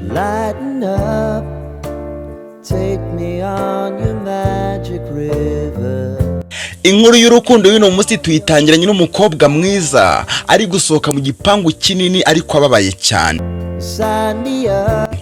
Lighten up, take me on your magic river. Inkuru y'urukundo y'uno munsi tuyitangiranye n'umukobwa mwiza ari gusohoka mu gipangu kinini ariko ababaye cyane.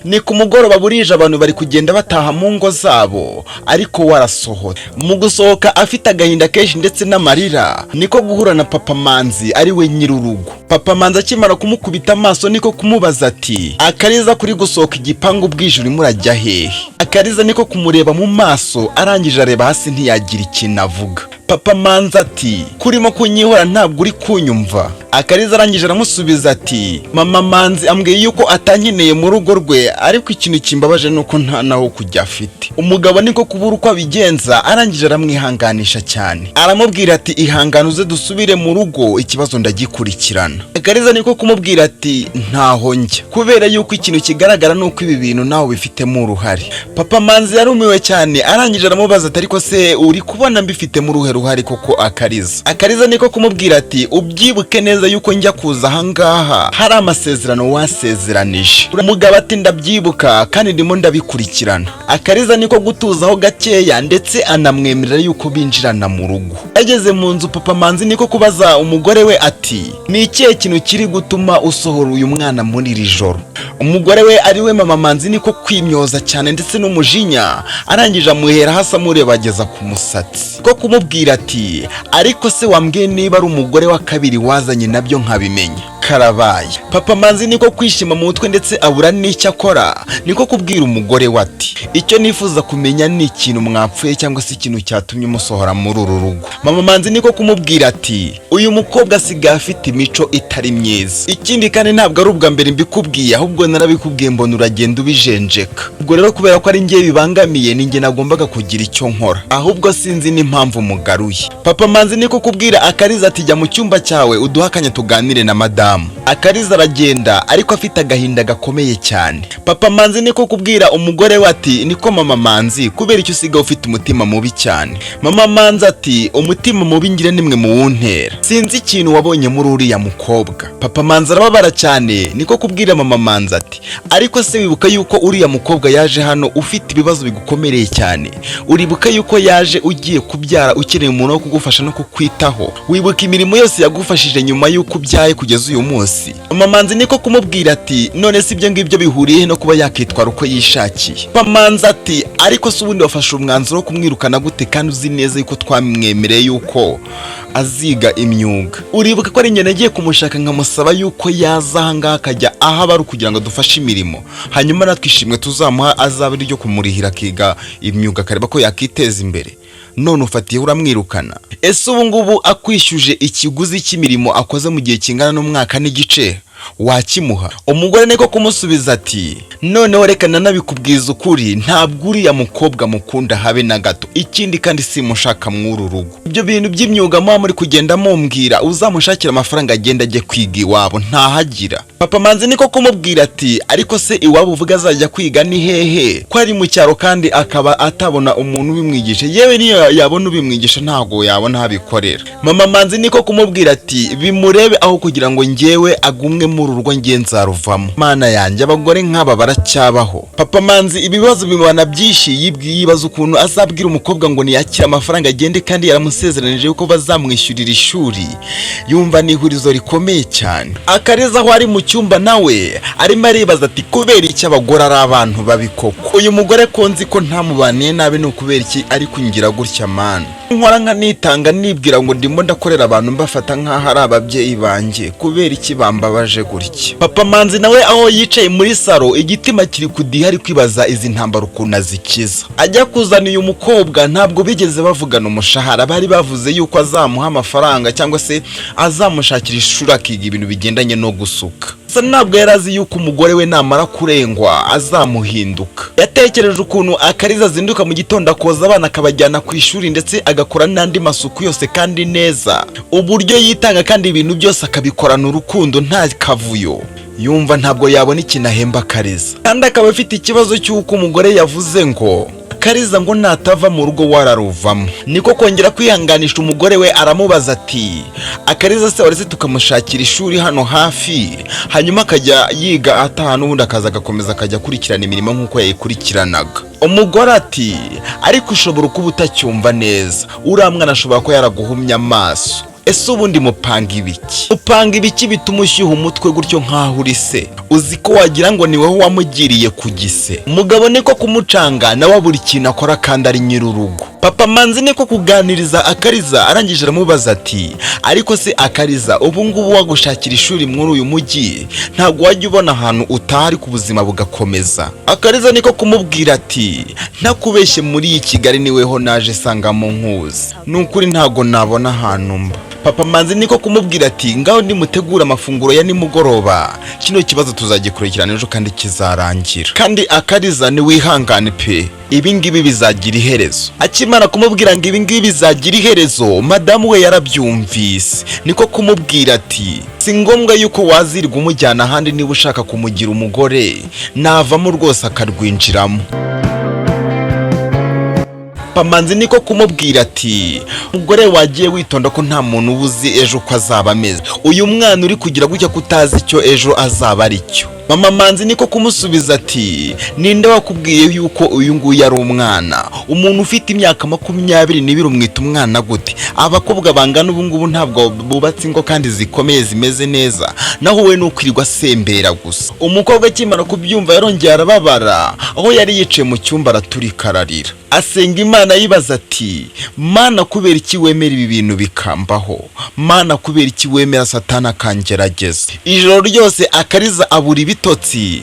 Ni ku mugoroba burije abantu bari kugenda bataha mu ngo zabo ariko warasohotse. Mu gusohoka afite agahinda kenshi ndetse n'amarira niko guhura na papa Manzi ari we nyirurugo. Papa Manzi akimara kumukubita amaso niko kumubaza ati akaliza kuri gusohoka igipangu bwije urimo urajya hehe. Akaliza niko kumureba mu maso arangije areba hasi ntiyagira ikintu avuga. Papa Manzi ati kurimo kunyihora ntabwo uri kunyumva. Akaliza arangije aramusubiza ati mama Manzi ambwiye yuko atanyeneye mu rugo rwe ariko ikintu kimbabaje nuko nta naho kujya afite. Umugabo niko kubura uko abigenza arangije aramwihanganisha cyane. Aramubwira ati ihangane uze dusubire mu rugo ikibazo ndagikurikirana. Akaliza niko kumubwira ati ntaho njya kubera yuko ikintu kigaragara nuko ibi bintu naho bifitemo uruhare. Papa Manzi yarumiwe cyane arangije aramubaza ati ariko se uri kubona mbifitemo uruhare koko Akaliza. Akaliza niko kumubwira ati ubyibuke neza yuko njya kuza ahangaha hari amasezerano wasezeranije. Umugabo ati ndabyibuka kandi ndimo ndabikurikirana. Akaliza niko gutuzaho gakeya ndetse anamwemerera yuko binjirana mu rugo. Ageze mu nzu Papa Manzi niko kubaza umugore we ati ni ikihe kintu kiri gutuma usohora uyu mwana muri iri joro. Umugore we ari we mama Manzi niko kwimyoza cyane ndetse n'umujinya arangije amuhera hasi amurebageza ku musatsi ko kumubwira ati ariko se wambwiye niba ari umugore wa kabiri wazanye nabyo nkabimenya. Karabaye. Papa Manzi niko kwishima mu mutwe ndetse abura n'icyo akora niko kubwira umugore we ati icyo nifuza kumenya ni ikintu mwapfuye cyangwa se ikintu cyatumye umusohora muri uru rugo. Mama Manzi niko kumubwira ati uyu mukobwa asigaye afite imico itari myiza, ikindi kandi ntabwo ari ubwa mbere mbikubwiye ahubwo narabikubwiye mbona uragenda ubijenjeka. Ubwo rero kubera ko ari ngiye bibangamiye ninjye nagombaga kugira icyo nkora ahubwo sinzi n'impamvu mugaruye. Papa Manzi niko kubwira Akaliza ati jya mu cyumba cyawe uduhakanye tuganire na madamu. Akaliza aragenda ariko afite agahinda gakomeye cyane. Papa Manzi niko kubwira umugore we ati niko mama Manzi kubera icyo usigaye ufite umutima mubi cyane. Mama Manzi ati umutima mubi ngira nimwe mu wuntera, sinzi ikintu wabonye muri uriya mukobwa. Papa Manzi arababara cyane niko kubwira mama Manzi ati ariko se wibuka yuko uriya mukobwa yaje hano ufite ibibazo bigukomereye cyane, uribuka yuko yaje ugiye kubyara ukeneye umuntu wo kugufasha no kukwitaho, wibuka imirimo yose yagufashije nyuma yuko ubyaye kugeza uyu munsi. Mama Manzi niko kumubwira ati none si ibyo ngibyo bihuriye no kuba yakitwara uko yishakiye. Papa Manzi ati ariko se ubundi wafashe umwanzuro wo kumwirukana gute kandi uzi neza yuko twamwemereye yuko aziga imyuga? Uribuka ko ari njye nagiye kumushaka nkamusaba yuko yaza ahangaha akajya aho aba ari kugira ngo dufashe imirimo hanyuma natwishimwe tuzamuha azaba ari ryo kumurihira akiga imyuga akareba ko yakiteza imbere, none ufatiye uramwirukana. Ese ubu ngubu akwishyuje ikiguzi cy'imirimo akoze mu gihe kingana n'umwaka n'igice wakimuha? Umugore niko kumusubiza ati noneho reka nanabikubwiza ukuri ntabwo uriya mukobwa mukunda habe na gato, ikindi kandi simushaka mw'uru rugo. Ibyo bintu by'imyuga muba muri kugenda mumbwira uzamushakira amafaranga agenda ajye kwiga iwabo ntahagira. Papa Manzi niko kumubwira ati ariko se iwabo uvuga azajya kwiga ni hehe ko ari mu cyaro kandi akaba atabona umuntu ubimwigisha, yewe niyo yabona ubimwigisha ntago yabona habikorera. Mama Manzi niko kumubwira ati bimurebe aho kugira ngo njyewe agumwe muri urugo ngiye nzaruvamo. Mana yanjye abagore nk'aba baracyabaho. Papa Manzi ibibazo bimubana byinshi yibwiye yibaza ukuntu azabwira umukobwa ngo niyakire amafaranga agende kandi yaramusezeranije yuko bazamwishyurira ishuri. Yumva ni ihurizo rikomeye cyane. Akaliza aho ari mu cyumba nawe arimo aribaza ati kubera iki abagore ari abantu babi koko? Uyu mugore konzi ko ntamubaniye nabi ni ukubera iki ari kungira gutya mana? Nkora nka nitanga nibwira ngo ndimo ndakorera abantu mbafata nk'aho ari ababyeyi banjye, kubera iki bambabaje gutya? Papa Manzi nawe aho yicaye muri saro igitima kiri kudiha ari kwibaza izi ntambara ukuntu azikiza. Ajya kuzana uyu mukobwa ntabwo bigeze bavugana umushahara, bari bavuze yuko azamuha amafaranga cyangwa se azamushakira ishuri akiga ibintu bigendanye no gusuka. Ntabwo yarazi yuko umugore we namara kurengwa azamuhinduka. Yatekereje ukuntu Akaliza azinduka mu gitondo akoza abana akabajyana ku ishuri ndetse agakora n'andi masuku yose kandi neza, uburyo yitanga kandi ibintu byose akabikorana urukundo nta kavuyo. Yumva ntabwo yabona ikintu ahemba Akaliza kandi akaba afite ikibazo cy'uko umugore yavuze ngo akaliza ngo natava mu rugo wararuvamo. Niko kongera kwihanganisha umugore we, aramubaza ati akaliza se waretse tukamushakira ishuri hano hafi hanyuma akajya yiga ataha n'ubundi akaza agakomeza akajya kurikirana imirimo nk'uko yayikurikiranaga. Umugore ati ariko ushobora kuba utacyumva neza, uriya mwana ashobora ko yaraguhumye amaso. Ese ubundi mupanga ibiki bituma ushyuha umutwe gutyo nkaho uri se? Uzi ko wagira ngo ni wowe wamugiriye ku gise. Umugabo niko kumucanga nawe buri kintu akora kandi ari nyir'urugo. Papa Manzi niko kuganiriza akaliza, arangije aramubaza ati ariko se akaliza, ubu ngubu wagushakira ishuri muri uyu mujyi ntabwo wajya ubona ahantu utari ku buzima bugakomeza? Akaliza niko kumubwira ati ntakubeshye muri iyi Kigali niweho naje sangamo nkuzi, nukuri ntago nabona ahantu mba. Papa Manzi niko kumubwira ati ngaho nimutegura amafunguro ya nimugoroba, kino kibazo tuzagikurikirana ejo kandi kizarangira. Kandi akaliza ni wihangane pe, ibi ngibi bizagira iherezo. Akimara kumubwira ngo ibi ngibi bizagira iherezo, madamu we yarabyumvise, niko kumubwira ati si ngombwa yuko wazirwa umujyana ahandi niba ushaka kumugira umugore, navamo rwose akarwinjiramo. Papa Manzi niko kumubwira ati umugore wagiye witonda ko nta muntu ubuzi ejo ko azaba ameze, uyu mwana uri kugira gutya kutazi icyo ejo azaba ari cyo. Mama Manzi niko kumusubiza ati ninde wakubwiye yuko uyu nguyu ari umwana? Umuntu ufite imyaka 22 umwita umwana gute? Abakobwa bangana ubu ngubu ntabwo bubatse ingo kandi zikomeye zimeze neza, naho we nukwirirwa sembera gusa. Umukobwa akimara kubyumva yarongera arababara, aho yari yicaye mu cyumba araturikararira, asenga Imana yibaza ati Mana kubera iki wemera ibi bintu bikambaho? Mana kubera iki wemera Satana kangerageza? Ijoro ryose akaliza abura ibitotsi,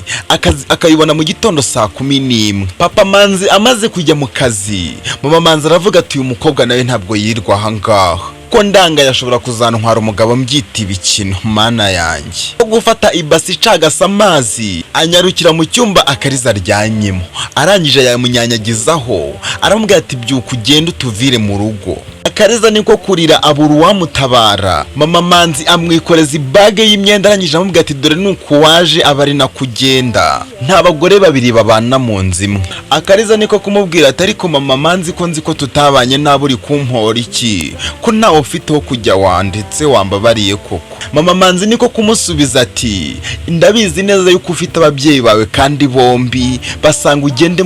akayibona mu gitondo saa 11. Papa Manzi amaze kujya mu kazi, Mama Manzi aravuga ati uyu mukobwa nawe ntabwo yirwa ahangaha ko ndanga yashobora kuzantwara umugabo mbyita ibikino. Mana yanjye, ko gufata ibasi icagasa amazi anyarukira mu cyumba akaliza aryanyemo, arangije yamunyanyagizaho, aramubwira ati byuka ugende utuvire mu rugo. Akaliza niko kurira abura uwamutabara. Mama Manzi amwikoreza ibage y'imyenda, arangije amubwira ati dore nuko waje abari nakugenda, nta bagore babiri babana mu nzu imwe. Akaliza niko kumubwira ati ariko Mama Manzi ko nzi ko tutabanye nawe uri kumpora iki, ko ntawe ufite ho kujya wanditse wambabariye koko? Mama Manzi niko kumusubiza ati ndabizi neza yuko ufite ababyeyi bawe kandi bombi basanga ugende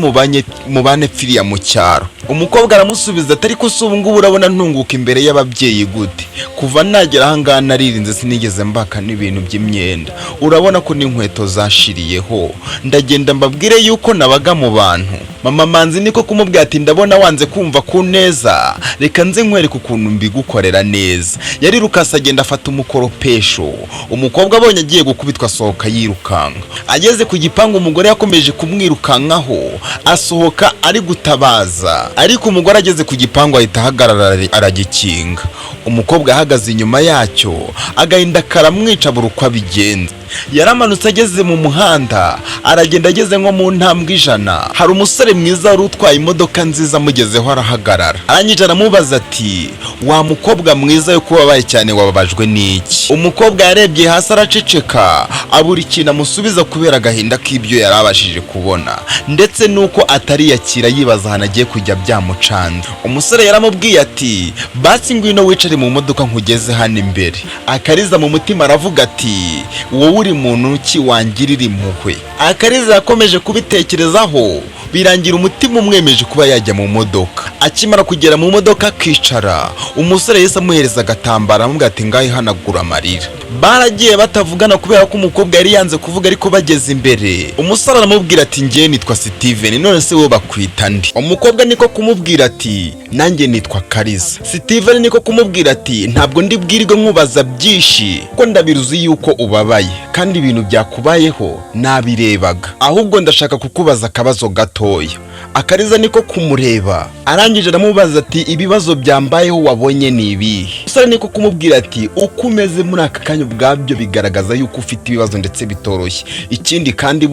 mubane pfiriya mu cyaro. Umukobwa aramusubiza ati ariko se ubu ngubu urabona ntunguka imbere y'ababyeyi gute? Kuva nagera ahangaha naririnze sinigeze mbaka n'ibintu by'imyenda, urabona ko n'inkweto zashiriyeho, ndagenda mbabwire yuko nabaga mu bantu. Mama Manzi niko kumubwira ati ndabona wanze kumva ku neza, reka nze nkwereke ukuntu mbigukorera neza. Yari rukasa agenda afata umukoropesho, umukobwa abonye agiye gukubitwa asohoka yirukanga. Ageze ku gipangu umugore yakomeje kumwirukankaho, asohoka ari gutabaza, ariko umugore ageze ku gipangu ahita ahagarara aragikinga. Umukobwa ahagaze inyuma yacyo, agahinda karamwica buri uko abigenza. Yaramanutse ageze mu muhanda, aragenda ageze nko mu ntambwe 100, hari umusore mwiza wari utwaye imodoka nziza amugezeho arahagarara. Arangije aramubaza ati wa mukobwa mwiza yo kubabaye cyane wababajwe n'iki? Umukobwa yarebye hasi araceceka, abura ikintu amusubiza kubera agahinda k'ibyo yarabashije kubona, ndetse nuko atari yakira yibaza ahantu agiye kujya byamucanze. Umusore yaramubwiye ati basi ngwino wicare mu modoka nkugeze hano imbere. Akaliza mu mutima aravuga ati wowe uri muntu ki wangirira impuhwe? Akaliza yakomeje kubitekerezaho, birangira umutima umwemeje kuba yajya mu modoka. Akimara kugera mu modoka akicara, umusore yese amuhereza agatambara amubwira ati ngaho hanagura amarira. Baragiye batavugana kubera ko umukobwa yari yanze kuvuga, ariko bageze imbere umusore aramubwira ati ngiye nitwa Stiven, none se wowe bakwita ndi? Umukobwa niko kumubwira ati nanjye nitwa Akaliza. Stiven niko kumubwira ati ntabwo ndi bwirirwe nkubaza byinshi ko ndabiruzi yuko ubabaye kandi ibintu byakubayeho nabirebaga, ahubwo ndashaka kukubaza akabazo gatoya. Akaliza niko kumureba, arangije aramubaza ati ibibazo byambayeho wabonye ni ibihe? Umusore niko kumubwira ati uko umeze muri aka kanya ubwabyo bigaragaza yuko ufite ibibazo ndetse bitoroshye. Ikindi kandi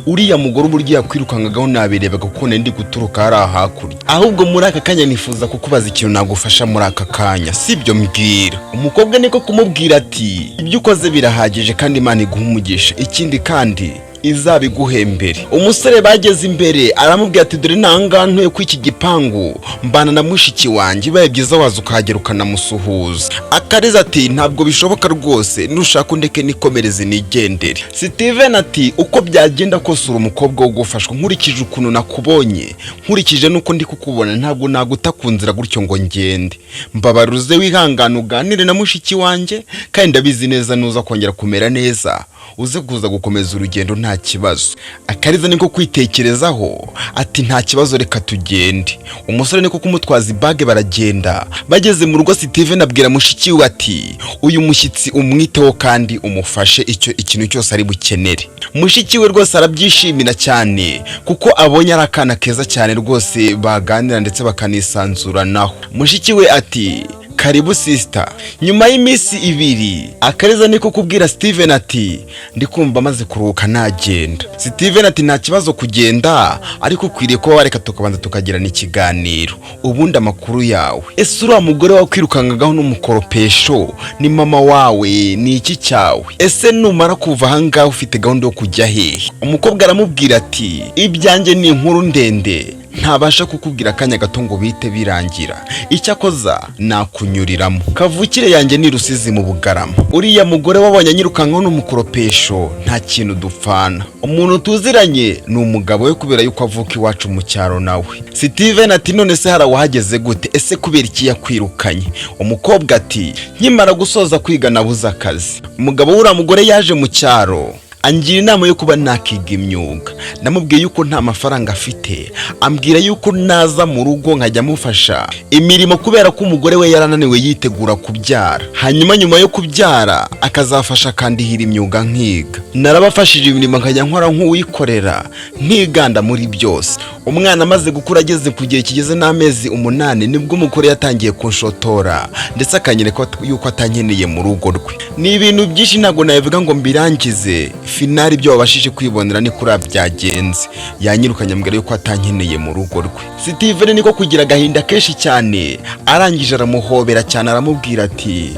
uriya mugore uburyo yakwirukangagaho nabirebaga kuko ndi guturuka hari hakurya, ahubwo muri aka kanya nifuza kukubaza ikintu nagufasha muri aka kanya, sibyo mbwira. Umukobwa niko kumubwira ati ibyo ukoze birahagije kandi Imana iguha umugisha, ikindi kandi izabiguhembere. Umusore bageze imbere aramubwira ati dore nangantuye ku iki gipangu mbana na mushiki wanjye, bibaye byiza waza ukahagera ukanamusuhuza. Akaliza ati ntabwo bishoboka rwose, nushaka undeke nikomereze nigendere. Stiven ati uko byagenda kose uri umukobwa wo gufashwa, nkurikije ukuntu nakubonye, nkurikije nuko ndi kukubona, ntabwo nagutakunzira gutyo ngo ngende. Mbabaruze wihangana uganire na mushiki wanjye, kandi ndabizi neza nuza kongera kumera neza uze kuza gukomeza urugendo nta kibazo. Akaliza niko kwitekerezaho ati nta kibazo reka tugende. Umusore niko kumutwaza ibage baragenda. Bageze mu rugo Stiven abwira mushiki we ati uyu mushyitsi umwiteho kandi umufashe ikintu cyose ari bukenere. Mushiki we rwose arabyishimira cyane kuko abonye ari akana keza cyane rwose baganira ndetse bakanisanzuranaho. Mushiki we ati karibu sister. Nyuma y'iminsi 2 Akaliza niko kubwira Stiven ati ndikumva maze kuruhuka nagenda. Stiven ati nta kibazo kugenda, ariko ukwiriye ko wareka tukabanza tukagirana ikiganiro ubundi amakuru yawe. Ese uriya mugore wawe kwirukangagaho n'umukoropesho ni mama wawe ni iki cyawe? Ese numara kuva ahangaha ufite gahunda yo kujya hehe? Umukobwa aramubwira ati ibyanjye ni inkuru ndende, ntabasha kukubwira akanya gato ngo bite birangira, icyakoza nakunyuriramo. Kavukire yanjye ni Rusizi mu Bugarama. Uriya mugore wabonye nyirukankaho n'umukoropesho nta kintu dupfana. Umuntu tuziranye ni umugabo we kubera yuko avuka iwacu mu cyaro nawe. Stiven ati none se hari wahageze gute? Ese kubera iki yakwirukanye? Umukobwa ati nkimara gusoza kwiga nabuze akazi. Umugabo w'uriya mugore yaje mu cyaro angira inama yo kuba nakiga imyuga. Namubwiye yuko nta mafaranga afite, ambwira yuko naza mu rugo nkajya mufasha imirimo kubera ko umugore we yarananiwe yitegura kubyara. Hanyuma nyuma yo kubyara akazafasha kandi hira imyuga nkiga. Narabafashije imirimo nkajya nkora nk'uwikorera ntiganda muri byose. Umwana amaze gukura ageze ku gihe kigeze n'amezi 8 nibwo umugore yatangiye kunshotora ndetse akanyereka yuko atankeneye mu rugo rwe. Ni ibintu byinshi ntago nabivuga ngo mbirangize. Finali byo wabashije kwibonera ni kuri byagenze. Yanyirukanye ambwira yuko atankeneye mu rugo rwe. Stiven niko kugira gahinda kenshi cyane, arangije aramuhobera cyane aramubwira ati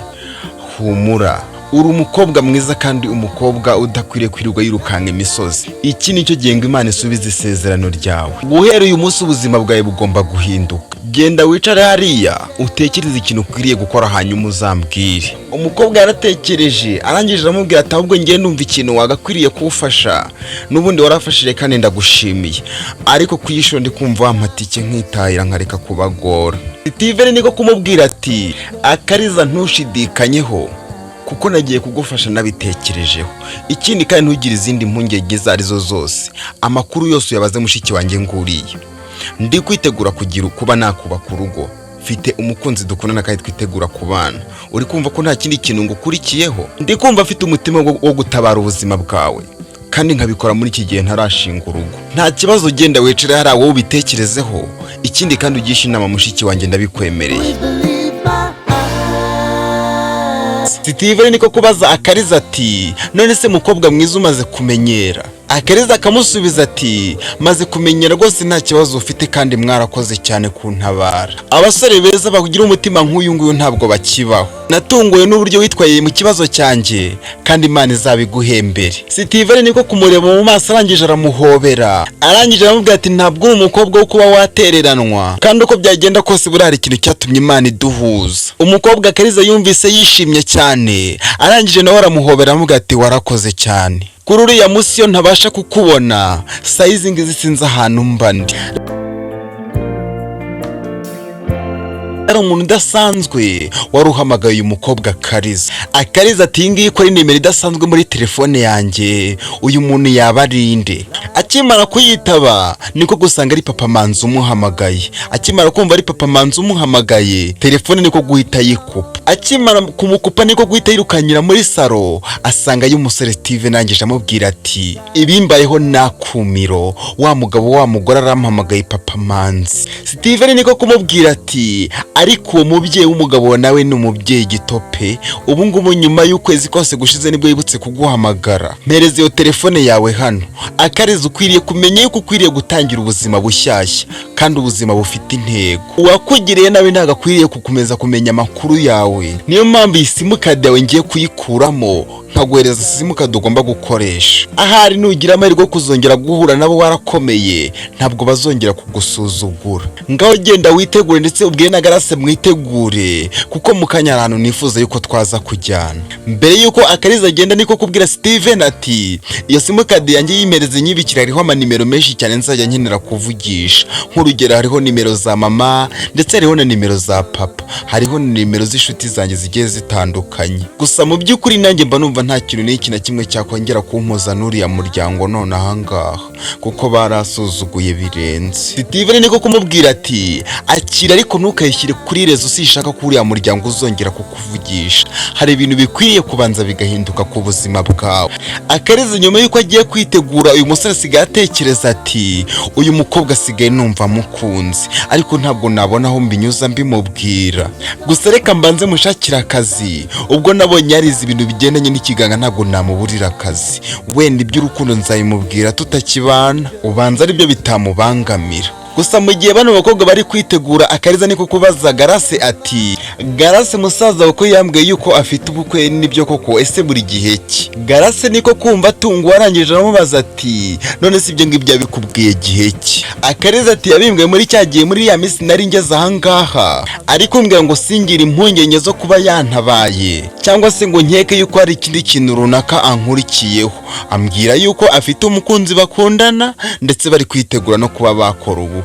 humura, uri umukobwa mwiza kandi umukobwa udakwiriye kwirirwa yirukanka imisozi. Iki nicyo genga Imana isubiza isezerano ryawe. Guhera uyu munsi ubuzima bwawe bugomba guhinduka. Genda wicare hariya utekereze ikintu ukwiriye gukora hanyuma uzambwire. Umukobwa yaratekereje arangije aramubwira ati ahubwo ngiye numva ikintu wagakwiriye kuwufasha, nubundi warafashije kandi ndagushimiye, ariko kuyisho ndi kumva wampatike nkitahira nkareka kubagora. Stiven niko kumubwira ati Akaliza ntushidikanyeho kuko nagiye kugufasha nabitekerejeho. Ikindi kandi ntugire izindi mpungenge zarizo zose. Amakuru yose yabaze mushiki wanjye nguriye. Ndi kwitegura kugira kuba nakubaka urugo. Mfite umukunzi dukundana kandi twitegura kubana. Uri kumva ko nta kindi kintu ngukurikiyeho? Ndi kumva afite umutima wo gutabara ubuzima bwawe, kandi nkabikora muri iki gihe ntarashinga urugo. Nta kibazo, genda wicare hariya wowe ubitekerezeho. Ikindi kandi ugisha inama mushiki wanjye ndabikwemereye. Stiven niko kubaza Akaliza ati none se mukobwa mwiza umaze kumenyera? Akaliza akamusubiza ati maze kumenyera rwose nta kibazo ufite kandi mwarakoze cyane kuntabara. Abasore beza bakugira umutima nk'uyu nguyu ntabwo bakibaho. Natunguwe n'uburyo witwaye mu kibazo cyanjye kandi Imana izabiguhembere. Stiven niko kumureba mu maso arangije aramuhobera. Arangije aramubwira ati ntabwo uri umukobwa wo kuba watereranwa, kandi uko byagenda kose buri hari ikintu cyatumye Imana iduhuza. Umukobwa Akaliza yumvise yishimye cyane, arangije nawe aramuhobera aramubwira ati warakoze cyane. Kuri uriya munsi yo ntabasha kukubona, sayizi ngizi sinzi ahantu mba ndi. Ari umuntu udasanzwe wari uhamagaye uyu mukobwa Akaliza. Akaliza ati ngiyi ko ari nimero idasanzwe muri telefone yanjye, uyu muntu yaba ari inde? Akimara kuyitaba niko gusanga ari papa Manzi umuhamagaye. Akimara kumva ari papa Manzi umuhamagaye, telefone niko guhita yikupa. Akimara kumukupa niko guhita yirukanyira muri saro, asanga y'umusore Stiven nangeje amubwira ati ibimbayeho nakumiro, wa mugabo wa mugore arampamagaye papa Manzi. Stiven niko kumubwira ati ariko uwo mubyeyi w'umugabo nawe ni umubyeyi gitope, ubu ngubu nyuma y'ukwezi kose gushize nibwo yibutse kuguhamagara. Mpereze iyo telefone yawe hano. Akaliza ukwiriye kumenya yuko ukwiriye gutangira ubuzima bushyashya kandi ubuzima bufite intego. Uwakugiriye nawe ntagakwiriye kukomeza kumenya amakuru yawe. Niyo mpamvu iyi simukadi yawe ngiye kuyikuramo nkaguhereza simukadi ugomba gukoresha. Ahari nugira amahirwe kuzongera guhura nabo warakomeye ntabwo bazongera kugusuzugura. Ngaho genda witegure ndetse ubwiye na Garase mwitegure kuko mukanya ahantu nifuza yuko twaza kujyana. Mbere yuko akaliza agenda niko kubwira Stiven ati iyo simukadi yanjye yimereze nyibikira hariho amanimero menshi cyane nzajya nkenera kuvugisha. Nk'urugero hariho nimero za mama ndetse hariho na nimero za papa, hariho na nimero z'inshuti zanjye zigiye zitandukanye. Gusa mu by'ukuri nanjye mba numva nta kintu n'iki na kimwe cyakongera kumpuza n'uriya muryango none ahangaha kuko barasuzuguye birenze. Stiven niko kumubwira ati akira ariko ntukayishyire kuri rezo sishaka ko uriya muryango uzongera kukuvugisha. Hari ibintu bikwiriye kubanza bigahinduka ku buzima bwawe. Akaliza nyuma yuko agiye kwitegura uyu musore asigaye atekereza ati uyu mukobwa asigaye numva mukunzi ariko ntabwo nabona aho mbinyuza mbimubwira. Gusa reka mbanze mushakira akazi. Ubwo nabonye yarize ibintu bigendanye n'ikiganga ntabwo namuburira akazi. Wenda iby'urukundo nzayimubwira tutakibana, ubanza aribyo bitamubangamira. Gusa mu gihe bano bakobwa bari kwitegura akaliza niko kubaza Garase ati Garase musaza uko yambwiye yuko afite ubukwe nibyo koko ese buri gihe ki? Garase niko kumva atungwa arangije aramubaza ati none si ibyo ngibyo bikubwiye gihe ki? Akaliza ati yabimbwiye muri cyagiye muri ya minsi nari ngeze ahangaha ariko mbwira ngo singira impungenge zo kuba yantabaye cyangwa se ngo nkeke yuko hari ikindi kintu runaka ankurikiyeho. Ambwira yuko afite umukunzi bakundana ndetse bari kwitegura no kuba bakora ubukwe.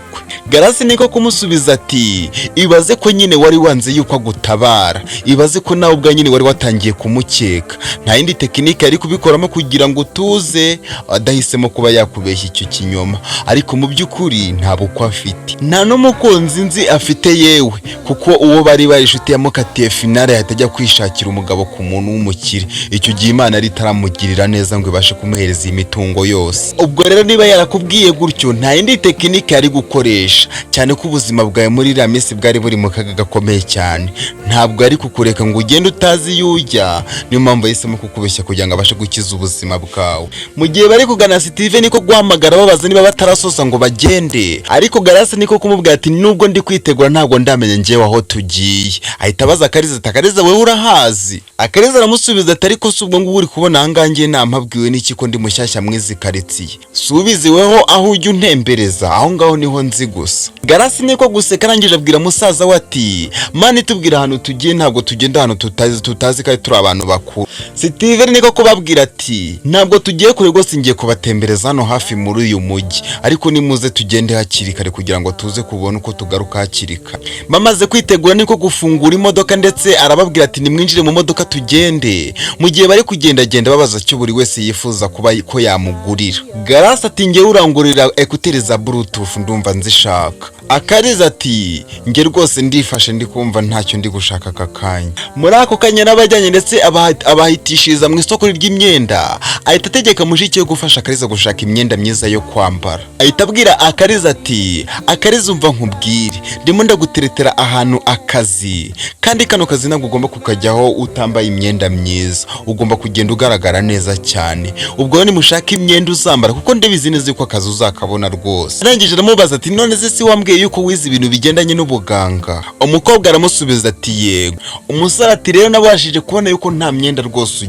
Garase niko kumusubiza ati ibaze ko nyine wari wanze yuko agutabara, ibaze ko nawe ubwa nyine wari watangiye kumukeka, nta yindi tekinike yari kubikoramo kugira ngo tuze adahisemo kuba yakubeshya icyo kinyoma. Ariko mu by'ukuri nta bukwe afite, nta n'umukunzi nzi afite yewe kuko uwo bari inshuti yamukatiye finale yatajya kwishakira umugabo ku muntu w'umukire. Icyo gihe Imana ari taramugirira neza ngo ibashe kumuhereza iyi mitungo yose. Ubwo rero niba yarakubwiye gutyo nta yindi tekinike yari gukoresha, cyane ko ubuzima bwawe muri iriya minsi bwari buri mu kaga gakomeye cyane. Ntabwo ari kukureka ngo ugende utazi yujya, niyo mpamvu yahisemo kukubeshya kugira ngo abashe gukiza ubuzima bwawe. Mu gihe bari kugana Stiven niko guhamagara babaza niba batarasoza ngo bagende, ariko Garase niko kumubwira ati nubwo ndi kwitegura ntabwo ndamenya ngewe aho tugiye. Ahita abaza Akaliza ati Akaliza wewe urahazi? Akaliza aramusubiza ati ariko si ubwo ngubu uri kubona ahangange nampabwiwe n'iki ko ndi mushyashya mwizi karitsiye, subiziweho aho ujya untembereza aho ngaho niho nzi gusa. Garase niko guseka arangije abwira musaza we ati mani tubwira ahantu tugiye ntabwo tugenda ahantu tutazi kandi turi abantu bakuru. Stiven niko kubabwira ati ntabwo tugiye kure rwose ngiye kubatembereza hano hafi muri uyu mujyi ariko nimuze tugende hakiri kare kugira ngo tuze kubona uko tugaruka hakiri kare. Bamaze kwitegura niko gufungura imodoka ndetse arababwira ati nimwinjire mu modoka tugende. Mu gihe bari kugendagenda babaza cyo buri wese yifuza kuba ko yamugurira. Garase ati ngiye urangurira ekuteri za Bluetooth ndumva nzishaka. Akaliza ati nge rwose ndifashe ndi kumva ntacyo ndi gushaka kakanya. Muri ako kanya n'abajyanye ndetse abahitishiriza mu isoko ry'imyenda ahita ategeka mushiki yo gufasha Akaliza gushaka imyenda myiza yo kwambara. Ahita abwira Akaliza ati Akaliza umva nkubwire ndimo ndaguteretera ahantu akazi kandi kano kazi ntabwo ugomba kukajyaho utambaye imyenda myiza, ugomba kugenda ugaragara neza cyane. Ubwo ni mushaka imyenda uzambara kuko ndabizi neza ko akazi uzakabona rwose. Arangije aramubaza ati none se wambwiye yuko wize ibintu bigendanye n'ubuganga? Umukobwa aramusubiza ati yego. Umusore ati rero nabashije kubona yuko nta myenda rwose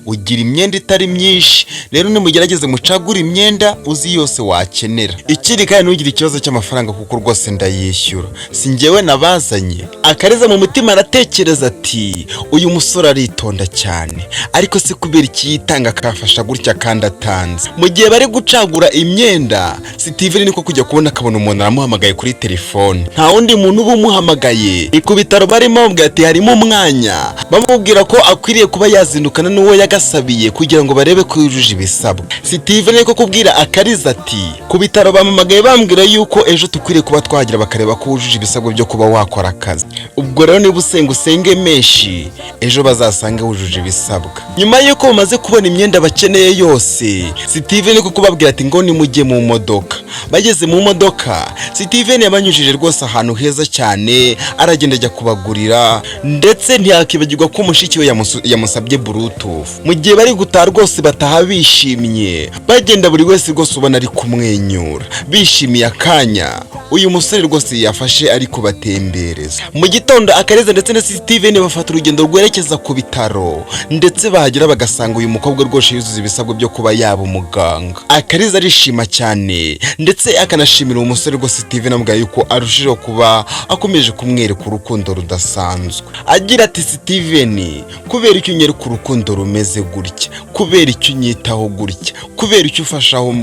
ugira imyenda itari myinshi, rero nimugerageze mucagura imyenda uzi yose wakenera. Ikindi kandi ntugire ikibazo cy'amafaranga kuko rwose ndayishyura, si njyewe nabazanye. Akaliza mu mutima aratekereza ati uyu musore aritonda cyane ariko se kubera iki yitanga akafasha gutya kandi atanze. Mu gihe bari gucagura imyenda Stiven niko kujya kubona akabona umuntu aramuhamagaye kuri telefone, nta wundi muntu uba umuhamagaye. Ku bitaro barimo bamubwira ati harimo umwanya, bamubwira ko akwiriye kuba yazindukana n'uwo yagasabiye kugira ngo barebe ko yujuje ibisabwa. Stiven niko kubwira Akaliza ati ku bitaro bamamagaye bambwira yuko ejo tukwiriye kuba twagira bakareba ko wujuje ibisabwa byo kuba wakora akazi. Ubwo rero niba usenge menshi ejo bazasanga wujuje ibisabwa. Nyuma yuko bamaze kubona imyenda bakeneye yose Stiven niko kubabwira ati ngo nimujye mu modoka. Bageze mu modoka, Stiven yabanyujije rwose ahantu heza cyane, aragenda ajya kubagurira, ndetse ntiyakibagirwa ko mushiki we yamusabye Bluetooth. Mu gihe bari gutaha rwose bataha bishimye, bagenda buri wese rwose ubona ari kumwenyura, bishimiye akanya uyu musore rwose yafashe ari kubatembereza. Mu gitondo Akaliza ndetse na Stiven bafata urugendo rwerekeza ku bitaro, ndetse bahagera bagasanga uyu mukobwa rwose yuzuza ibisabwa byo kuba yaba umuganga. Akaliza arishima cyane, ndetse akanashimira uwo musore rwose Stiven amubwira yuko arushijeho kuba akomeje kumwereka urukundo rudasanzwe. Agira ati Stiven, kubera icyo unyereka urukundo rumeze gutya, kubera icyo unyitaho gutya, kubera icyo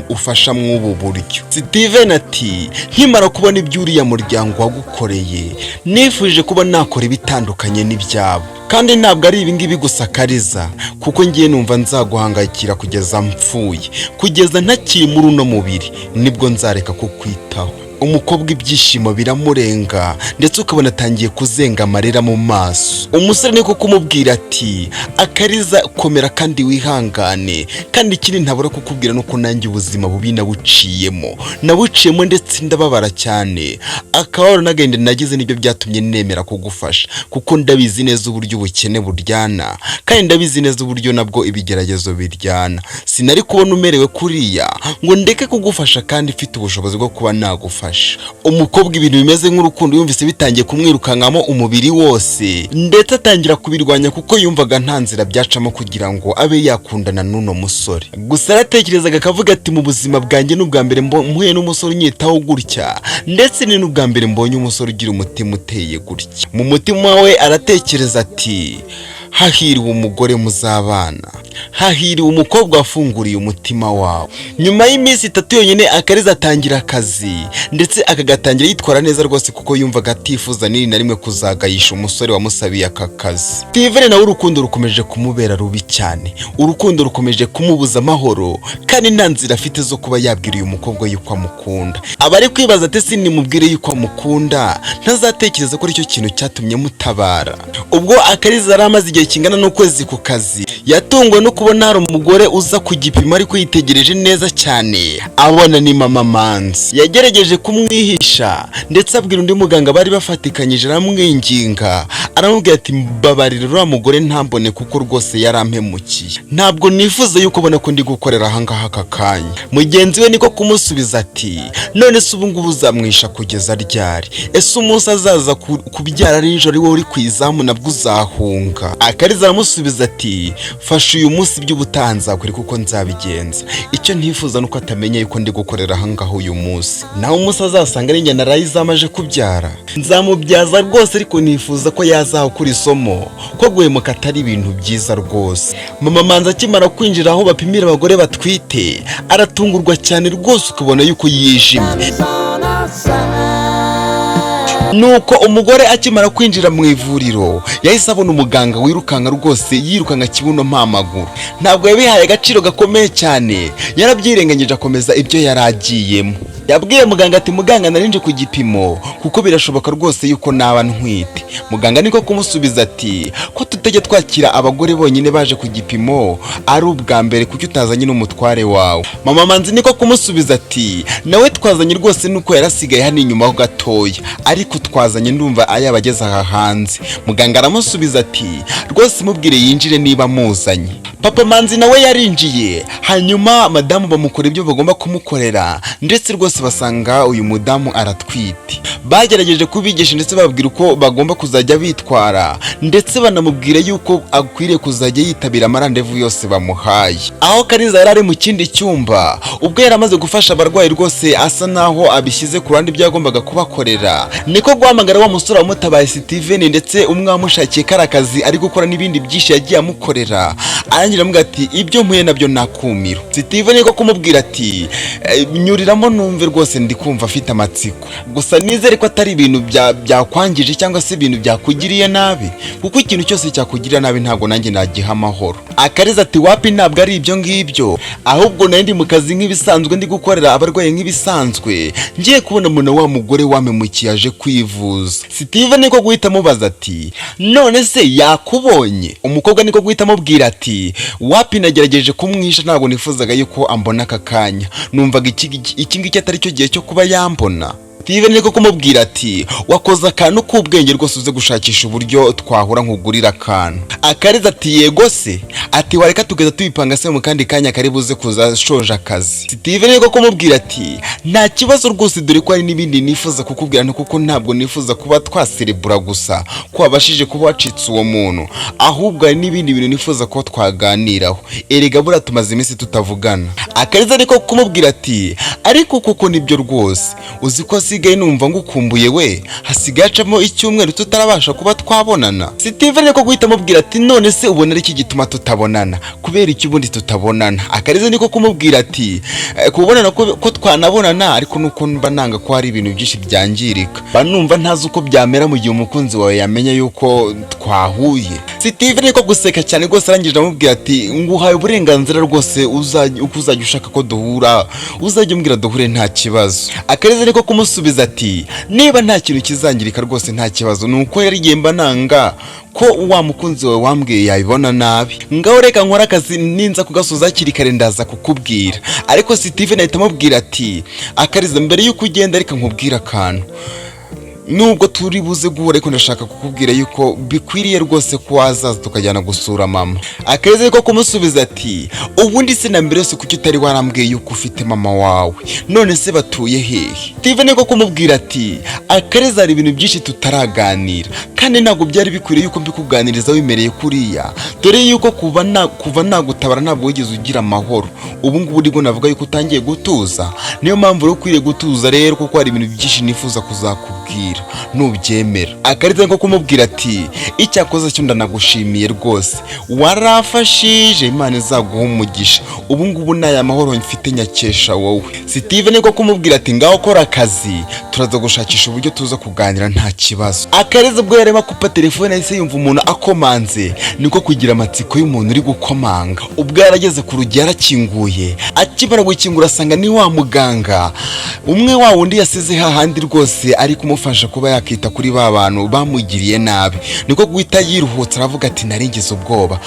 ufasha mw'ubu buryo. Stiven ati nkimara kubona ibyo uriya muryango wagukoreye, nifuje kuba nakora ibitandukanye n'ibyabo, kandi ntabwo ari ibingibi gusa Akaliza, kuko ngiye numva nzaguhangayikira kugeza mpfuye, kugeza ntakiri muri uno mubiri, nibwo nzareka kukwitaho. Umukobwa ibyishimo biramurenga, ndetse ukabona atangiye kuzenga amarira mu maso. Umusore niko kumubwira ati Akaliza, komera kandi wihangane, kandi ikindi ntabura kukubwira nuko nanjye ubuzima bubi nabuciyemo ndetse ndababara cyane. Akababaro n'agahinda nagize nibyo byatumye nemera kugufasha, kuko ndabizi neza uburyo ubukene buryana, kandi ndabizi neza uburyo nabwo ibigeragezo biryana. Sinari kubona umerewe kuriya ngo ndeke kugufasha kandi mfite ubushobozi bwo kuba nagufasha. Umukobwa ibintu bimeze nk'urukundo yumvise bitangiye kumwirukankamo umubiri wose, ndetse atangira kubirwanya kuko yumvaga nta nzira byacamo kugira ngo abe yakundana n'uno musore. Gusa aratekerezaga akavuga ati mu buzima bwanjye n'ubwa mbere mpuye n'umusore unyitaho gutya, ndetse ni n'ubwa mbere mbonye umusore ugira umutima uteye gutya. Mu mutima we aratekereza ati hahiriwe umugore muzabana, hahiriwe umukobwa wafunguriye umutima wawe. Nyuma y'iminsi 3 yonyine Akaliza atangira akazi, ndetse akagatangira yitwara neza rwose kuko yumvaga atifuza nini na rimwe kuzagayisha umusore wamusabiye aka kazi. Stiven nawe urukundo rukomeje kumubera rubi cyane, urukundo rukomeje kumubuza amahoro, kandi nta nzira afite zo kuba yabwira uyu mukobwa yuko amukunda. Abari kwibaza ati si nimubwire yuko amukunda ntazatekereza ko aricyo kintu cyatumye mutabara. Ubwo Akaliza yari amaze igihe kingana n'ukwezi ku kazi, yatungwa no kubona hari umugore uza ku gipimo ariko yitegereje neza cyane, abona ni mama Manzi. Yagerageje kumwihisha, ndetse abwira undi muganga bari bafatikanyije, aramwinginga, aramubwira ati mbabarira uriya mugore ntambone kuko rwose yarampemukiye, ntabwo nifuza yuko ubona ko ndi gukorera ahangaha aka kanya. Mugenzi we niko kumusubiza ati none se ubu ngubu uzamwisha kugeza ryari? Ese umunsi azaza kubyara ari nijoro wowe uri kwizamu nabwo uzahunga? Akaliza aramusubiza ati fasha uyu munsi by'ubutaha nzakwereka uko nzabigenza, icyo ntifuza nuko atamenya yuko ndi gukorera ahangaha uyu munsi, naho umunsi azasanga ari njye narayiza amaje kubyara nzamubyaza rwose, ariko nifuza ko yazaho kuri isomo ko guhemuka atari ibintu byiza rwose. Mama Manzi akimara kwinjira aho bapimira abagore batwite, aratungurwa cyane rwose, ukabona yuko yijimye. Nuko umugore akimara kwinjira mu ivuriro yahise abona umuganga wirukanka rwose, yirukanka kibuno mpamaguru. Ntabwo yabihaye agaciro gakomeye cyane, yarabyirengagije akomeza ibyo yaragiyemo. Yabwiye muganga ati muganga narinje ku gipimo kuko birashoboka rwose yuko naba ntwite. Muganga niko kumusubiza ati ko tutajya twakira abagore bonyine baje ku gipimo, ari ubwa mbere kuko utazanye n'umutware wawe. Mama Manzi niko kumusubiza ati nawe twazanye rwose nuko yarasigaye hano inyuma ho gatoya, ariko twazanye ndumva ayabageza aha hanze. Muganga aramusubiza ati rwose mubwire yinjire niba muzanye. Papa Manzi nawe yarinjiye, hanyuma madamu bamukora ibyo bagomba kumukorera, ndetse rwose basanga uyu mudamu aratwite. Bagerageje kubigisha ndetse babwira uko bagomba kuzajya bitwara, ndetse banamubwira yuko akwiriye kuzajya yitabira amarandevu yose bamuhaye. Aho Akaliza yari ari mu kindi cyumba, ubwo yari amaze gufasha abarwayi rwose asa naho abishyize ku ruhande ibyo yagombaga kubakorera, niko guhamagara wa musore wamutabaye Stiven, ndetse umwe wamushakiye karakazi ari gukora n'ibindi byinshi yagiye amukorera. Arangira amubwira ati ibyo mpuye nabyo nakumiro. Stiven niko kumubwira ati nyuriramo numve rwose ndi kumva afite amatsiko, gusa nizere ko atari ibintu byakwangije cyangwa se ibintu byakugiriye nabi, kuko ikintu cyose cyakugirira nabi ntabwo nanjye nagiha amahoro. Akaliza ati wapi, ntabwo ari ibyo ngibyo, ahubwo nari ndi mu kazi nk'ibisanzwe, ndi gukorera abarwayi nk'ibisanzwe, ngiye kubona umuntu wa mugore wamemukiye aje kwivuza. Stiven niko guhita amubaza ati none se yakubonye? Umukobwa niko guhita amubwira ati wapi nagerageje kumwisha, ntabwo nifuzaga yuko ambona aka kanya, numvaga iki ngiki atari cyo gihe cyo kuba yambona. Stiven niko kumubwira ati wakoze akantu k'ubwenge rwose uze gushakisha uburyo twahura nkugurira akantu. Akaliza ati yego se, ati wareka tugeza tubipanga se mu kandi kanya kari buze kuzashoje akazi. Stiven niko kumubwira ati nta kibazo rwose, dore ko ari n'ibindi nifuza kukubwira, kuko ntabwo nifuza kuba twaserebura gusa ko wabashije kuba wacitse uwo muntu, ahubwo hari n'ibindi bintu nifuza ko twaganiraho, erega bura tumaze iminsi tutavugana. Akaliza niko kumubwira ati ariko kuko nibyo rwose, uzi ko sigaye numva ngukumbuye we, hasigaye acamo icyumweru tutarabasha kuba twabonana. Stiven niko guhita amubwira ati none se ubona ari iki gituma tutabonana, kubera iki ubundi tutabonana? Akaliza niko kumubwira ati kubonana ko twanabonana, ariko nuko mba nanga ko hari ibintu byinshi byangirika, banumva ntazi uko byamera mu gihe umukunzi wawe yamenya yuko twahuye. Stiven niko guseka cyane rwose, arangije amubwira ati nguhaye uburenganzira rwose, uko uzajya ushaka ko duhura uzajya umbwira duhure nta kibazo. Akaliza niko kumusubiza ati niba nta kintu kizangirika rwose nta kibazo, nuko yari yemba nanga ko wa mukunzi wawe wambwiye yabibona nabi, ngaho reka nkora akazi ninza kugasoza hakiri kare ndaza kukubwira. Ariko Stiven ahita amubwira ati Akaliza, mbere yuko ugenda reka nkubwira akantu, nubwo turi buze guhura ariko ndashaka kukubwira yuko bikwiriye rwose ko wazaza tukajyana gusura mama. Akaliza niko kumusubiza ati ubundi se na mbere yose kuki utari warambwiye yuko ufite mama wawe, none se batuye hehe? Stiven niko kumubwira ati Akaliza, hari ibintu byinshi tutaraganira, kandi ntabwo byari bikwiriye yuko mbikuganiriza wimereye kuriya, dore yuko kuva nagutabara ntabwo wigeze ugira amahoro. Ubu ngubu nibwo navuga yuko utangiye gutuza, niyo mpamvu rero ukwiriye gutuza rero, kuko hari ibintu byinshi nifuza kuzakubwira nubyemera. Akaliza niko kumubwira ati icyakoze cyo ndanagushimiye rwose, warafashije, Imana izaguha umugisha, ubu ngubu naya mahoro mfite nyakesha wowe. Stiven niko kumubwira ati ngaho kora akazi, turaza gushakisha uburyo tuza kuganira nta kibazo. Akaliza ubwo yareba kupa telefone yahise yumva umuntu akomanze, niko kugira amatsiko y'umuntu uri gukomanga. Ubwo yarageze ku rugi yarakinguye, akimara gukingura asanga ni wa muganga umwe wa wundi yasize hahandi rwose ari kumufasha kuba yakita kuri ba bantu bamugiriye nabi. Niko guhita yiruhutsa aravuga ati naringize ubwoba.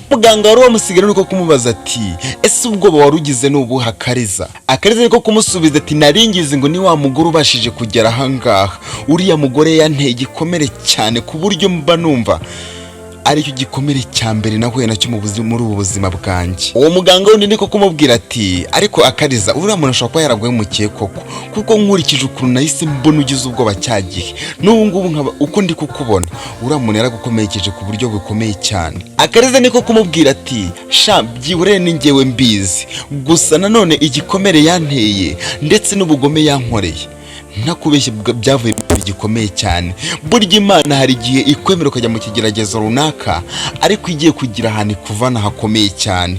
Muganga wari wamusigara niko kumubaza ati ese ubwoba warugize nubuha Akaliza? Akaliza niko kumusubiza ati naringize ngo ni wa mugore ubashije kugera ahangaha, uriya mugore yanteye igikomere cyane ku buryo mba numva aricyo gikomere cya mbere nahuye nacyo muri ubu buzima bwanjye. Uwo muganga wundi niko kumubwira ati ariko Akaliza, uriya muntu ashobora kuba yaraguhemukiye koko, kuko nkurikije ukuntu nahise mbona ugize ubwoba cyagihe, n'ubu ngubu nkaba uko ndi kukubona uriya muntu yaragukomerekeje ku buryo bukomeye cyane. Akaliza niko kumubwira ati sha byibure ni njyewe mbizi, gusa nanone igikomere yanteye ndetse n'ubugome yankoreye nakubeshye byavuye gikomeye cyane. Burya Imana hari igihe ikwemera ukajya mu kigeragezo runaka, ariko igiye kugira ahantu ikuvana hakomeye cyane.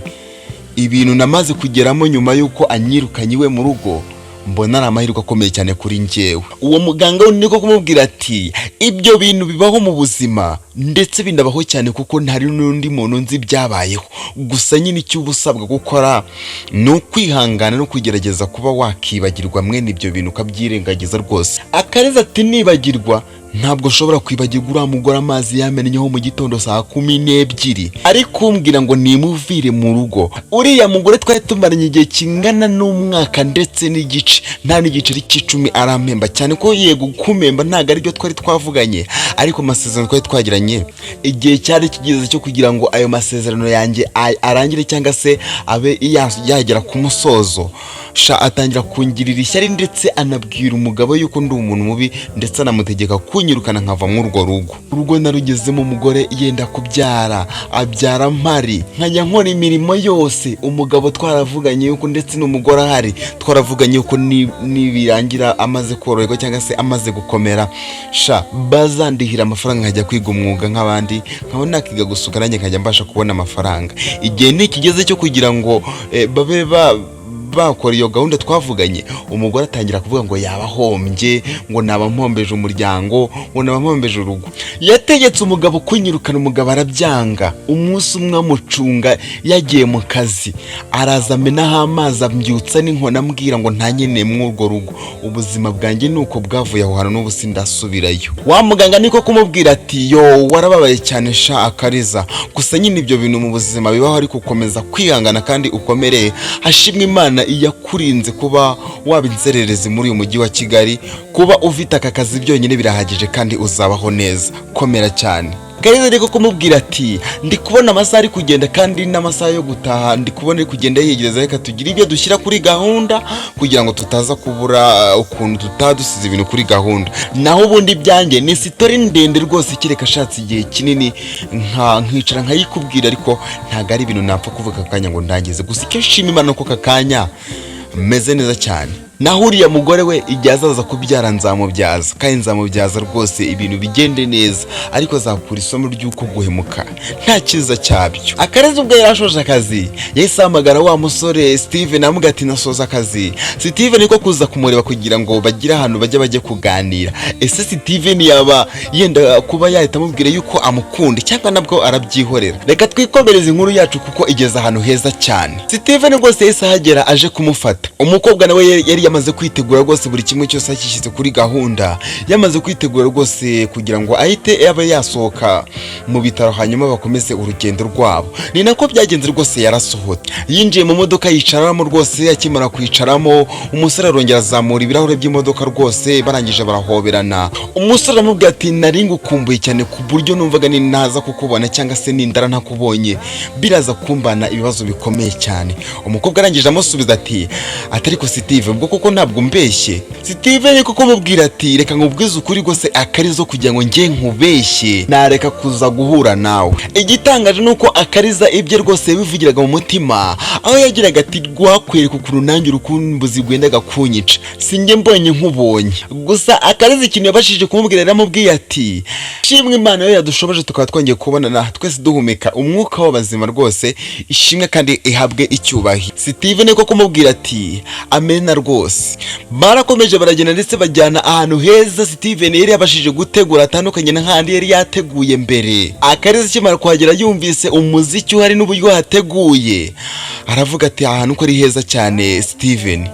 Ibintu namaze kugeramo nyuma yuko anyirukanye iwe mu rugo, mbona ari amahirwe akomeye cyane kuri njyewe. Uwo muganga niko kumubwira ati ibyo bintu bibaho mu buzima, ndetse bindabaho cyane kuko ntari n'undi muntu nzi byabayeho, gusa nyine icyo ubusabwa gukora ni ukwihangana no kugerageza kuba wakibagirwa mwene ibyo bintu ukabyirengagiza rwose. Akaliza ati nibagirwa ntabwo ushobora kwibagirwa uriya mugore amazi yamennyeho mu gitondo saa 12 ari kumbwira ngo nimuvire mu rugo. Uriya mugore twari tumaranye igihe kingana n'umwaka ndetse n'igice, nta n'igiceri cy'icumi arampemba, cyane ko yego kumemba ntago ari byo twari twavuganye, ariko amasezerano twari twagiranye igihe cyari kigeze cyo kugira ngo ayo masezerano yanjye arangire cyangwa se abe yagera ku musozo. Sha atangira kungirira ishyari ndetse anabwira umugabo yuko ndi umuntu mubi, ndetse anamutegeka kunyirukana nkava mu urwo rugo. Urugo narugezemo umugore yenda kubyara, abyara mpari, nkajya nkora imirimo yose. Umugabo twaravuganye yuko ndetse n'umugore ahari twaravuganye yuko nibirangira amaze koroherwa cyangwa se amaze gukomera, sha bazandihira amafaranga nkajya kwiga umwuga nk'abandi, nkabona nakiga gusuka nanjye nkajya mbasha kubona amafaranga. Igihe nikigeze cyo kugira ngo babe bakora iyo gahunda twavuganye, umugore atangira kuvuga ngo yabahombye, ngo naba mpombeje umuryango, ngo naba mpombeje urugo. Yategetse umugabo kunyirukana, umugabo arabyanga. Umunsi umwe amucunga yagiye mu kazi, araza amenaho amazi, ambyutsa n'inkoni ambwira ngo ntanyene mw'urwo rugo. Ubuzima bwanjye nuko bwavuye aho hantu n'ubu sindasubirayo. Wa muganga niko kumubwira ati yo warababaye cyane sha akaliza, gusa nyine ibyo bintu mu buzima bibaho, ariko ukomeza kwihangana kandi ukomereye. Hashimwe Imana iyakurinze kuba waba inzererezi muri uyu mujyi wa Kigali, kuba ufite aka kazi byonyine birahagije kandi uzabaho neza. Komera cyane. Akaliza ariko kumubwira ati ndi kubona amasaha ari kugenda kandi n'amasaha yo gutaha ndi kubona ari kugenda yegereza, reka tugire ibyo dushyira kuri gahunda kugira ngo tutaza kubura ukuntu tutadusize ibintu kuri gahunda. Naho ubundi byanjye ni story ndende rwose, kireka ashatse igihe kinini nkicara nkayikubwira, ariko ntago ari ibintu napfa kuvuga akanya ngo ndangize. Gusa icyo nshima Imana ko kakanya meze neza cyane. Naho uriya mugore we igihe azaza kubyara nzamubyaza, kandi nzamubyaza rwose ibintu bigende neza, ariko azakura isomo ry'uko guhemuka nta cyiza cyabyo. Akaliza ubwo yarashoje akazi yahise ahamagara wa musore Stiven, amubwira ati nasoza akazi. Stiven niko kuza kumureba kugira ngo bagire ahantu bajye kuganira. Ese Stiven yaba yenda kuba yahita amubwira yuko amukunda cyangwa nabwo arabyihorera? Reka twikomereze inkuru yacu kuko igeze ahantu heza cyane. Stiven rwose yahise ahagera aje kumufata. Umukobwa nawe yari yamaze kwitegura rwose, buri kimwe cyose akishyize kuri gahunda, yamaze kwitegura rwose kugira ngo ahite yaba yasohoka mu bitaro hanyuma bakomeze urugendo rwabo. Ni nako byagenze rwose. Yarasohotse yinjiye mu modoka yicaramo rwose. Akimara kwicaramo umusore arongera azamura ibirahure by'imodoka rwose, barangije barahoberana. Umusore aramubwira ati nari ngukumbuye cyane ku buryo numvaga ni naza kukubona cyangwa se nindara ntakubonye biraza kumbana ibibazo bikomeye cyane. Umukobwa arangije amusubiza ati ariko Stiven ubwo koko ntabwo mbeshye. Stiven niko kumubwira ati reka nkubwize ukuri rwose Akaliza, kugira ngo njye nkubeshye nareka kuza guhura nawe. Igitangaje nuko Akaliza ibye rwose bivugiraga mu mutima, aho yagiraga ati rwakwereka ukuntu nanjye urukumbuzi rwendaga kunyica, sinjye mbonye nkubonye. Gusa Akaliza ikintu yabashije kumubwira, yaramubwiye ati shimwe Imana yo yadushoboje tukaba twongeye kubonana twese duhumeka umwuka w'abazima rwose, ishimwe kandi ihabwe icyubahiro. Stiven niko kumubwira ati amena rwose. Barakomeje baragenda ndetse bajyana ahantu heza Stiven yari yabashije gutegura atandukanye n'ahandi yari yateguye mbere. Akaliza akimara kuhagera yumvise umuziki uhari n'uburyo hateguye, aravuga ati ahantu ko ari heza cyane Stiven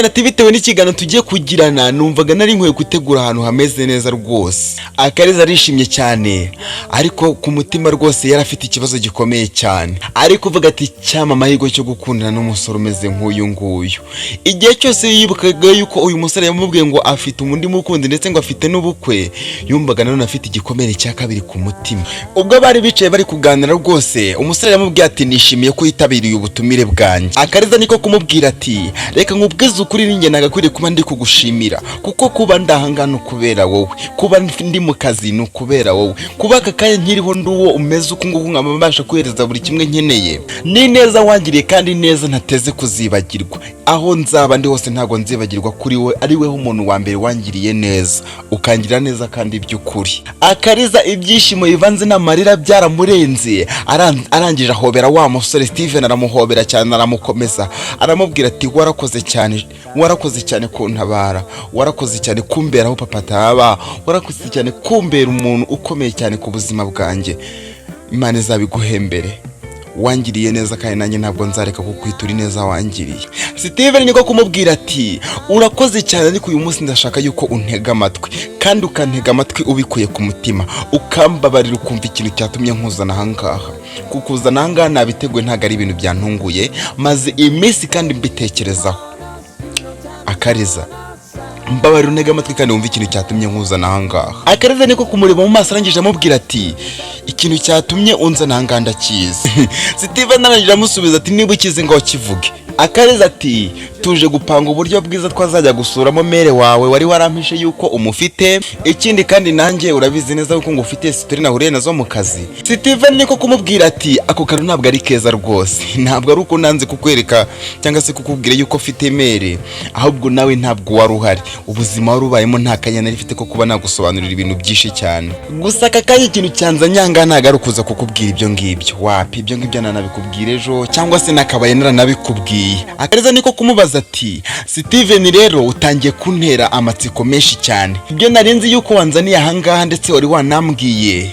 ati bitewe n'ikiganiro tugiye kugirana numvaga nari nkwiye gutegura ahantu hameze neza rwose. Akaliza arishimye cyane, ariko ku mutima rwose yari afite ikibazo gikomeye cyane, ariko uvuga ati cyama amahirwe cyo gukundana n'umusore umeze nk'uyu nguyu. Igihe cyose yibukaga yuko uyu musore yamubwiye ngo afite umundi mukunzi ndetse ngo afite n'ubukwe, yumvaga nanone afite igikomere cya kabiri ku mutima. Ubwo bari bicaye bari kuganira rwose, umusore yamubwiye ati nishimiye ko yitabiriye ubutumire bwanjye. Akaliza niko kumubwira ati reka nkubwize ukuri, ninjye nagakwiriye kuba ndi kugushimira, kuko kuba ndahangana ukubera wowe, kuba ndi mu kazi ni ukubera wowe, kuba aka kanya nkiriho nduwo umeze uko nguko nkabasha kuhereza buri kimwe nkeneye. Ni neza wangiriye kandi neza ntateze kuzibagirwa. Aho nzaba ndi hose ntago nzibagirwa kuri we, ari weho umuntu wa mbere wangiriye neza, ukangira neza kandi by'ukuri. Akaliza ibyishimo bivanze n'amarira byaramurenze, arangije ahobera wa musore Stiven, aramuhobera cyane, aramukomeza, aramubwira ati warakoze cyane kuntabara, warakoze cyane kumberaho papa ataba, warakoze cyane kumbera umuntu ukomeye cyane ku buzima bwanjye. Imana izabiguhembere, wangiriye neza kandi nanjye ntabwo nzareka kukwitura neza wangiriye. Stiven niko kumubwira ati urakoze cyane, ariko uyu munsi ndashaka yuko untega amatwi, kandi ukantega amatwi ubikuye ku mutima, ukambabarira ukumva ikintu cyatumye nkuzana ahangaha. Kukuzana ahangaha nabiteguye, ntago ari ibintu byantunguye, maze iminsi kandi mbitekerezaho. Akaliza mbabarira untega amatwi kandi wumva ikintu cyatumye nkuzana ahangaha. Akaliza niko kumureba mu maso arangije amubwira ati ikintu cyatumye unzana ahangaha ndakizi. Stiven arangije amusubiza ati niba ukizi ngo kivuge. Akaliza ati tuje gupanga uburyo bwiza twazajya gusuramo mere wawe wari warampishe yuko umufite. Ikindi kandi nanjye urabizi neza yuko ngufite sitori nahuriye nazo mu kazi. Stiven niko kumubwira ati ako kantu ntabwo ari keza rwose, ntabwo ari uko nanze kukwereka cyangwa se kukubwira yuko ufite mere, ahubwo nawe ntabwo wari uhari. Ubuzima wari ubayemo nta kanya nari mfite ko kuba nagusobanurira ibintu byinshi cyane. Gusa aka kanya ikintu cyanza nyanga ntabwo ari ukuza kukubwira ibyo ngibyo. Wapi, ibyo ngibyo nanabikubwira ejo cyangwa se nakabaye naranabikubwiye. Akaliza niko kumubaza ati Stiven rero utangiye kuntera amatsiko menshi cyane. Ibyo narinzi yuko wanzaniye ahangaha ndetse wari wanambwiye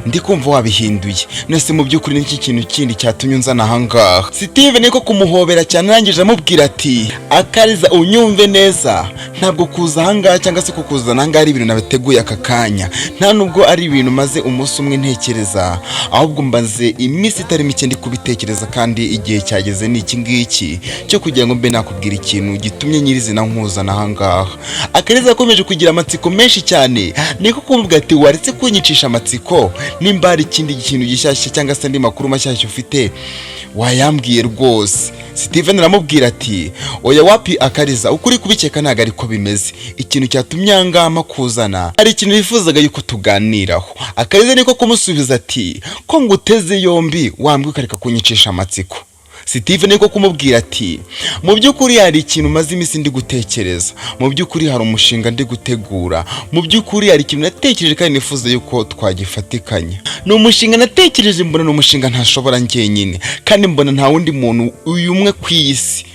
ndi kumva wabihinduye. Nese mu byukuri n'iki kintu kindi cyatumye unzana ahangaha. Stiven niko kumuhobera cyane arangije amubwira ati Akaliza unyumve neza, ntabwo kuza ahangaha cyangwa se kukuzana ahangaha ari ibintu nabateguye aka kanya, nta nubwo ari ibintu maze umunsi umwe ntekereza, ahubwo mbaze iminsi itari mike ndi kubitekereza kandi igihe cyageze n'iki ngiki cyo kugira ngo mbe nakubwira ikintu gitumye nyirizina nkuzana ahangaha. Akaliza akomeje kugira amatsiko menshi cyane niko kumubwira ati waretse kunyicisha amatsiko, nimba hari ikindi kintu gishyashya cyangwa se andi makuru mashyashya ufite wayambwiye rwose. Stiven aramubwira ati oya wapi Akaliza, ukuri kubikeka ntago ariko bimeze, ikintu cyatumye angama kuzana ari ikintu yifuzaga yuko tuganiraho. Akaliza niko kumusubiza ati ko nguteze yombi wambwe ukareka kunyicisha amatsiko. Stiven niko kumubwira ati mu byukuri hari ikintu maze iminsi ndi gutekereza, mu byukuri hari umushinga ndi gutegura, mu byukuri hari ikintu natekereje kandi nifuza yuko twagifatikanya. Ni umushinga natekereje, mbona ni umushinga ntashobora njyenyine, kandi mbona nta wundi muntu uyu umwe ku isi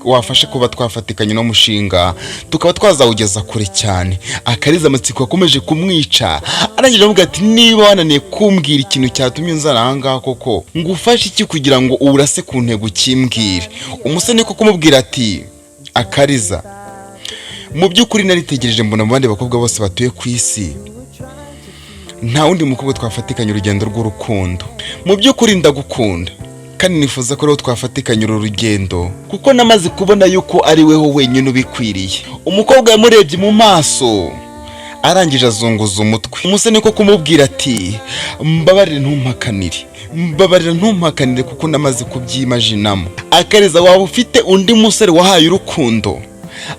wafashe kuba twafatikanye no mushinga tukaba twazawugeza kure cyane. Akaliza amatsiko akomeje kumwica arangije avuga ati niba wananiye kumbwira ikintu cyatumye unzana ahangaha koko ngufashe iki kugira ngo urase ku ntego ukimbwire. Umusore niko kumubwira ati Akaliza mu byukuri naritegereje mbona mu bandi bakobwa bose batuye ku isi nta wundi mukobwa twafatikanye urugendo rw'urukundo. Mu byukuri ndagukunda kandi nifuza ko rero twafatikanye uru rugendo kuko namaze kubona yuko ari weho wenyine ubikwiriye. Umukobwa yamurebye mu maso arangije azunguza umutwe. Umusore niko kumubwira ati mbabarire ntumpakanire kuko namaze kubyimajinamo. Akaliza waba ufite undi musore wahaye urukundo?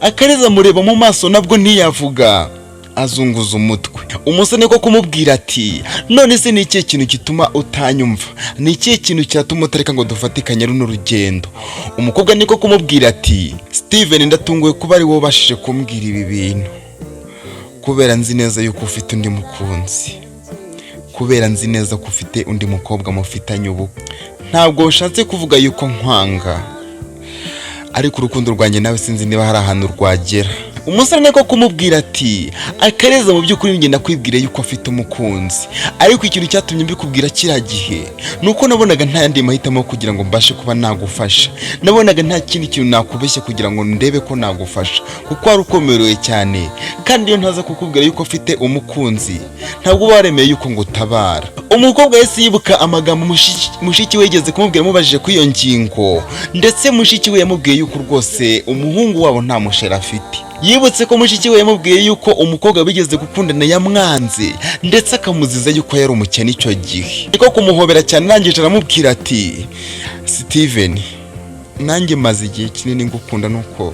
Akaliza mureba mu maso nabwo ntiyavuga, azunguza umutwe. Umusore niko kumubwira ati none se ni ikihe kintu gituma utanyumva, ni ikihe kintu cyatuma utareka ngo dufatikanye runo rugendo? Umukobwa niko kumubwira ati Stiven ndatunguwe kuba ari wowe ubashije kumbwira ibi bintu, kubera nzi neza yuko ufite undi mukunzi, kubera nzi neza ko ufite undi mukobwa mufitanye ubu. Ntabwo ushatse kuvuga yuko nkwanga, ariko urukundo rwanjye nawe sinzi niba hari ahantu rwagera. Umusore niko kumubwira ati Akaliza mu byukuri ngenda kwibwira yuko afite umukunzi, ariko ikintu cyatumye mbikubwira kiriya gihe nuko nabonaga nta yandi mahitamo kugira ngo mbashe kuba nagufasha. Nabonaga nta kindi kintu nakubeshya kugira ngo ndebe ko nagufasha kuko wari ukomerewe cyane, kandi iyo ntaza kukubwira yuko afite umukunzi ntabwo waremeye yuko ngutabara. Umukobwa yese yibuka amagambo mushiki we yigeze kumubwira mubajije kuri iyo ngingo, ndetse mushiki we yamubwiye yuko rwose umuhungu wabo nta mushera afite. Yibutse ko mushiki we yamubwiye yuko umukobwa bigeze gukundana yamwanze ndetse akamuziza yuko yari umukene icyo gihe. Niko kumuhobera cyane arangije aramubwira ati Stiven nanjye maze igihe kinini ngukunda nuko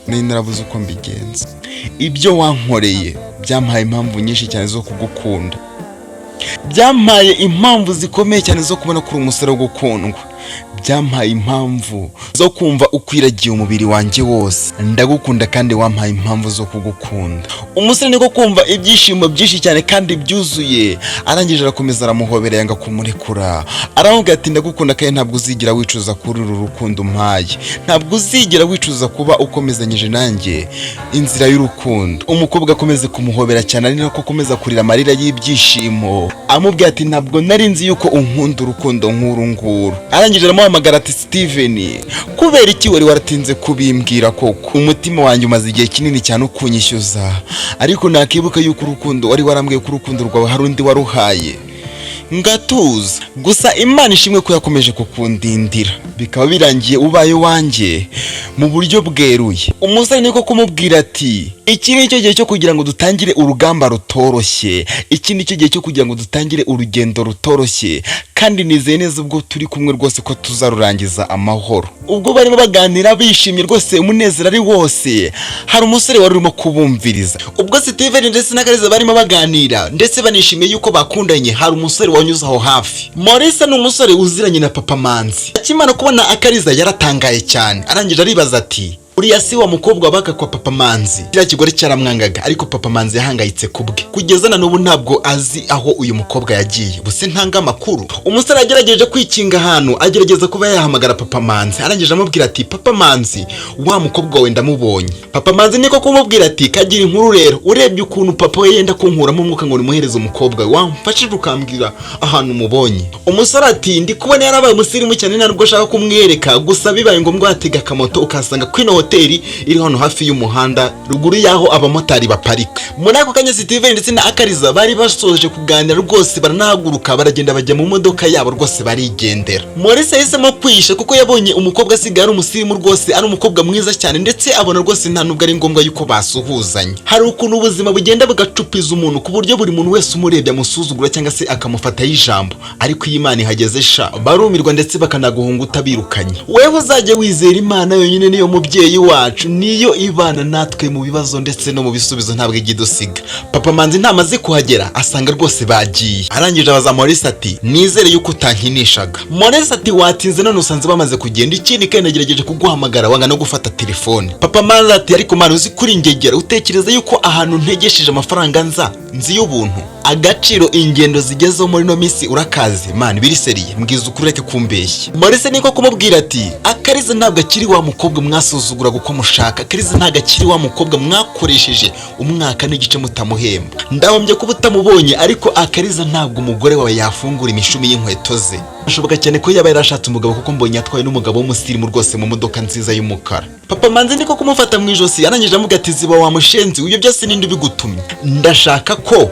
nari narabuze uko mbigenza. Ibyo wankoreye byampaye impamvu nyinshi cyane zo kugukunda, byampaye impamvu zikomeye cyane zo kubona kuri umusore wo gukundwa, byampaye impamvu zo kumva ukwiragiye umubiri wanjye wose. Ndagukunda kandi wampaye impamvu zo kugukunda. Umusore niko kumva ibyishimo byinshi cyane kandi byuzuye, arangije arakomeza aramuhobera yanga kumurekura. Aramubwira ati ndagukunda kandi ntabwo uzigira wicuza kuri uru rukundo mpaye, ntabwo uzigira wicuza kuba ukomezanyije nanjye inzira y'urukundo. Umukobwa akomeze kumuhobera cyane ari nako akomeza kurira amarira y'ibyishimo, amubwira ati ntabwo nari nzi yuko unkunda urukundo nkuru nguru. Arangije aramuhamagara ati Stiven kubera iki wari waratinze kubimbwira koko? Umutima wanjye umaze igihe kinini cyane ukunyishyuza, ariko nakibuka yuko urukundo wari warambwiye ko urukundo rwawe hari undi waruhaye ngatuza. Gusa Imana ishimwe ko yakomeje kukundindira, bikaba birangiye ubaye wanjye mu buryo bweruye. Umusore niko kumubwira ati iki ni cyo gihe cyo kugira ngo dutangire urugamba rutoroshye, iki ni cyo gihe cyo kugira ngo dutangire urugendo rutoroshye, kandi nizeye neza ubwo turi kumwe rwose ko tuzarurangiza amahoro. Ubwo barimo baganira bishimye rwose umunezero ari wose, hari umusore wari urimo kubumviriza. Ubwo Stiven ndetse na Akaliza barimo baganira ndetse banishimiye yuko bakundanye, hari umusore wanyuze aho hafi. Maurice ni umusore uziranye na Papa Manzi. Akimara kubona Akaliza yaratangaye cyane, arangije aribaza ati uriya si wa mukobwa wabaga kwa Papa Manzi. Kiriya kigore cyaramwangaga, ariko Papa Manzi yahangayitse kubwe. Kugeza na n'ubu ntabwo azi aho uyu mukobwa yagiye. Buse ntanga amakuru. Umusore agerageje kwikinga ahantu, agerageza kuba yahamagara Papa Manzi. Arangije amubwira ati Papa Manzi, wa mukobwa we ndamubonye. Papa Manzi niko kumubwira ati kagira inkuru rero, urebye ukuntu papa we yenda kunkuramo umwuka ngo nimuhereze umukobwa we, wamfashije ukambwira ahantu mubonye. Umusore ati ndi kubona yarabaye umusirimu cyane, ntabwo ashaka kumwereka, gusa bibaye ngombwa atega akamoto ukasanga kwino hoteli iri hano hafi y'umuhanda ruguru yaho abamotari baparika. Muri ako kanya Stiven ndetse na Akaliza bari basoje kuganira rwose, baranahaguruka baragenda bajya mu modoka yabo rwose barigendera. Maurice yahisemo kwisha kuko yabonye umukobwa asigaye ari umusirimu rwose, ari umukobwa mwiza cyane, ndetse abona rwose nta nubwo ari ngombwa yuko basuhuzanya. Hari ukuntu ubuzima bugenda bugacupiza umuntu ku buryo buri muntu wese umurebye amusuzugura cyangwa se akamufata y'ijambo, ariko iyi Imana ihageze sha barumirwa ndetse bakanaguhunga utabirukanye. Wewe uzajye wizera Imana yonyine, niyo mubyeyi wacu, niyo ibana natwe mu bibazo ndetse no mu bisubizo, ntabwo igidusiga. Papa Manzi ntamaze kuhagera asanga rwose bagiye. Arangije abaza Maurice ati nizere yuko utankinishaga. Maurice ati watinze none usanze bamaze kugenda, ikindi kandi nagerageje kuguhamagara wanga no gufata telefone. Papa Manzi ati ariko Mana uzi kuri ngegera, utekereza yuko ahantu ntegesheje amafaranga nzi y'ubuntu, agaciro ingendo zigezeho muri no misi urakaze man biriseriye, mbwiza ukuri reke kumbeshya. Maurice niko kumubwira ati Akaliza ntabwo akiri wa mukobwa mwasuzugura guko mushaka, Akaliza ntabwo akiri wa mukobwa mwakoresheje umwaka n'igice mutamuhemba. Ndahombye kuba utamubonye, ariko Akaliza ntabwo umugore wawe yafungura imishumi y'inkweto ze. Bishoboka cyane ko yaba yarashatse umugabo kuko mbonye atwaye n'umugabo w'umusirimu rwose mu modoka nziza y'umukara. Papa Manzi niko kumufata mu ijosi, arangije amuga ati ziba wa mushenzi, uyo byose ninde bigutumye? Ndashaka ko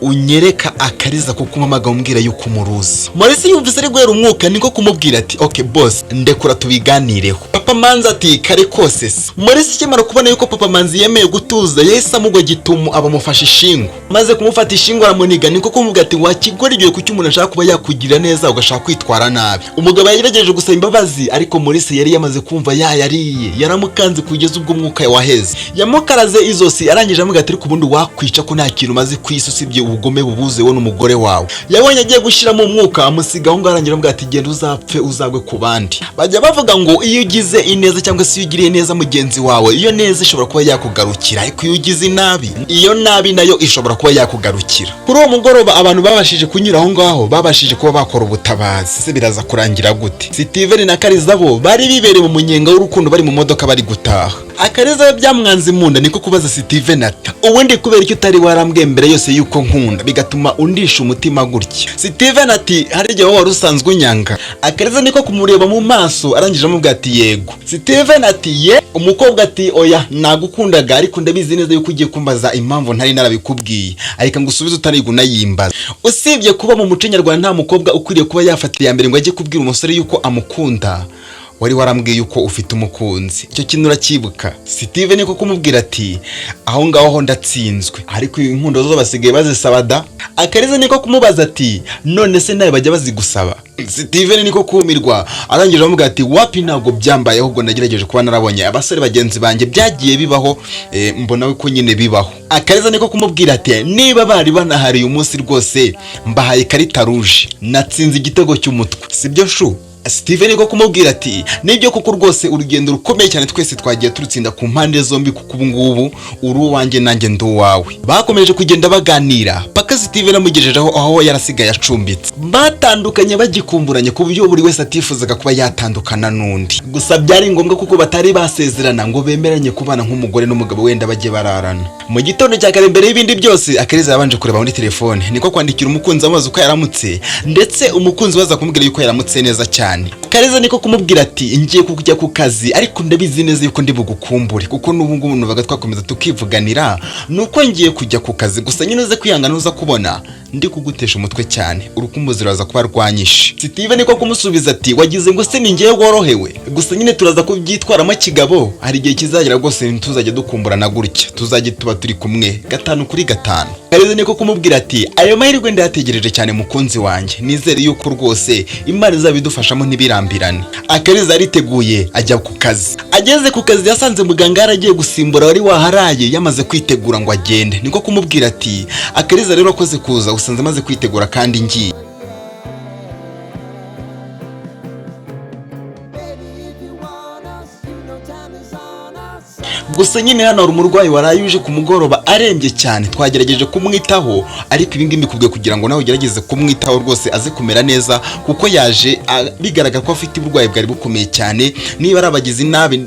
unyereka Akaliza kuko umamaga umbwira yuko umuruzi. Maurice yumvise ari guhera umwuka, niko kumubwira ati okay boss, ndekura tubiganireho. Papa Manzi ati kare kose se. Maurice ikimara kubona yuko Papa Manzi yemeye gutuza, yahise amugwa gitumo abamufasha ishingo. Maze kumufata ishingo aramuniga, niko kumubwira ati wakigora igihe kuki umuntu ashaka kuba yakugira neza ugashaka kwitwara nabi. Umugabo yagerageje gusaba imbabazi, ariko Maurice yari yamaze kumva yariye, yaramukanze kugeza ubwo umwuka waheze. Yamukaraze izosi, arangije amuga ati ariko ubundi wakwica ko nta kintu maze kwisi usibye ubugome bubuze wowe n'umugore wawe. Yabonye agiye gushira mu mwuka, amusiga aho ngarangira amuga ati genda uzapfe uzagwe ku bandi. Bajya bavuga ngo iyo ugize ineza cyangwa se iyo ugiriye neza mugenzi wawe, iyo neza ishobora kuba yakugarukira, ariko iyo ugize inabi, iyo nabi nayo ishobora kuba yakugarukira. Kuri uwo mugoroba abantu babashije kunyura aho ngaho, babashije kuba bakora ubutabazi. Se biraza kurangira gute? Stiven na Akaliza bo bari bibereye mu munyenga w'urukundo, bari mu modoka bari gutaha. Akaliza byamwanze munda, niko kubaza Stiven ati ubundi kubera icyo utari warambwiye mbere yose yuko nkunda bigatuma undisha umutima gutya? Stiven ati hari igihe wari usanzwe unyanga. Akaliza niko kumureba mu maso, arangije amubwira ati yego. Stiven ati ye. Umukobwa ati oya nagukundaga, ariko ndabizi neza yuko ugiye kumbaza impamvu ntari narabikubwiye, ariko ngusubiza utariguna yimbaza. Usibye kuba mu muco nyarwanda nta mukobwa ukwiriye kuba yafatira ya mbere ngo ajye kubwira umusore yuko amukunda, wari warambwiye yuko ufite umukunzi. Icyo kintu urakibuka? Stiven niko kumubwira ati aho ngaho ndatsinzwe, ariko inkundo zo basigaye bazisaba da. Akaliza niko kumubaza ati none se nawe bajya bazigusaba? Stiven niko kumirwa, arangije amuga ati wapi ntabwo byambaye, ahubwo nagerageje kuba narabonye abasore bagenzi banjye byagiye bibaho, mbona we ko nyine bibaho. Akaliza niko kumubwira ati niba bari banahariye umunsi rwose mbahaye karita rouge, natsinze igitego cy'umutwe, sibyo shu? Stiven niko kumubwira ati nibyo kuko rwose urugendo rukomeye cyane twese twagiye turutsinda ku mpande zombi, kuko ubu ngubu uri uwanjye nanjye ndi uwawe. Bakomeje kugenda baganira paka Stiven amugejejeho aho yarasigaye acumbitse. Batandukanye bagikumburanye ku buryo buri wese atifuzaga kuba yatandukana n'undi, gusa byari ngombwa kuko batari basezerana ngo bemeranye kubana nk'umugore n'umugabo wenda bajye bararana. Mu gitondo cya kare mbere y'ibindi byose Akaliza yabanje kureba muri telefone, niko kwandikira umukunzi amaze uko yaramutse, ndetse umukunzi waza kumubwira yuko yaramutse neza cyane. Akaliza niko kumubwira ati ngiye kujya ku kazi, ariko ndabizi neza yuko ndi bugukumbure, kuko n'ubu ngubu nuvaga twakomeza tukivuganira, nuko ngiye kujya ku kazi, gusa nyine uze kwihangana uza kubona ndi kugutesha umutwe cyane, urukumbuzi ruraza kuba rwanyishe. Stiven niko kumusubiza ati wagize ngo se ningiye worohewe, gusa nyine turaza kubyitwaramo kigabo, hari igihe kizagera rwose ntuzajya dukumburana gutya, tuzajye tuba turi kumwe 5 kuri 5. akaliza niko kumubwira ati ayo mahirwe ndayategereje cyane mukunzi wanjye, nizere yuko rwose Imana izabidufashamo ntibirambirane. Akaliza ariteguye ajya ku kazi. Ageze ku kazi yasanze muganga yaragiye gusimbura wari waharaye yamaze kwitegura ngo agende. Niko kumubwira ati akaliza rero akoze kuza usanze amaze kwitegura kandi ngiye. Gusa nyine hano hari umurwayi warayuje ku mugoroba arembye cyane, twagerageje kumwitaho ariko ibi ngibi mbikubwiye kugira ngo nawe ugerageze kumwitaho rwose aze kumera neza, kuko yaje bigaragara ko afite uburwayi bwari bukomeye cyane. Niba ari abagizi nabi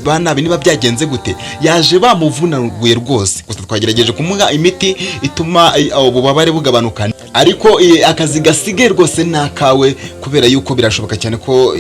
niba byagenze gute, yaje bamuvunaguye rwose. Gusa twagerageje kumuha imiti ituma ububabare bugabanuka, ariko akazi gasigaye rwose nakawe, kubera yuko birashoboka cyane ko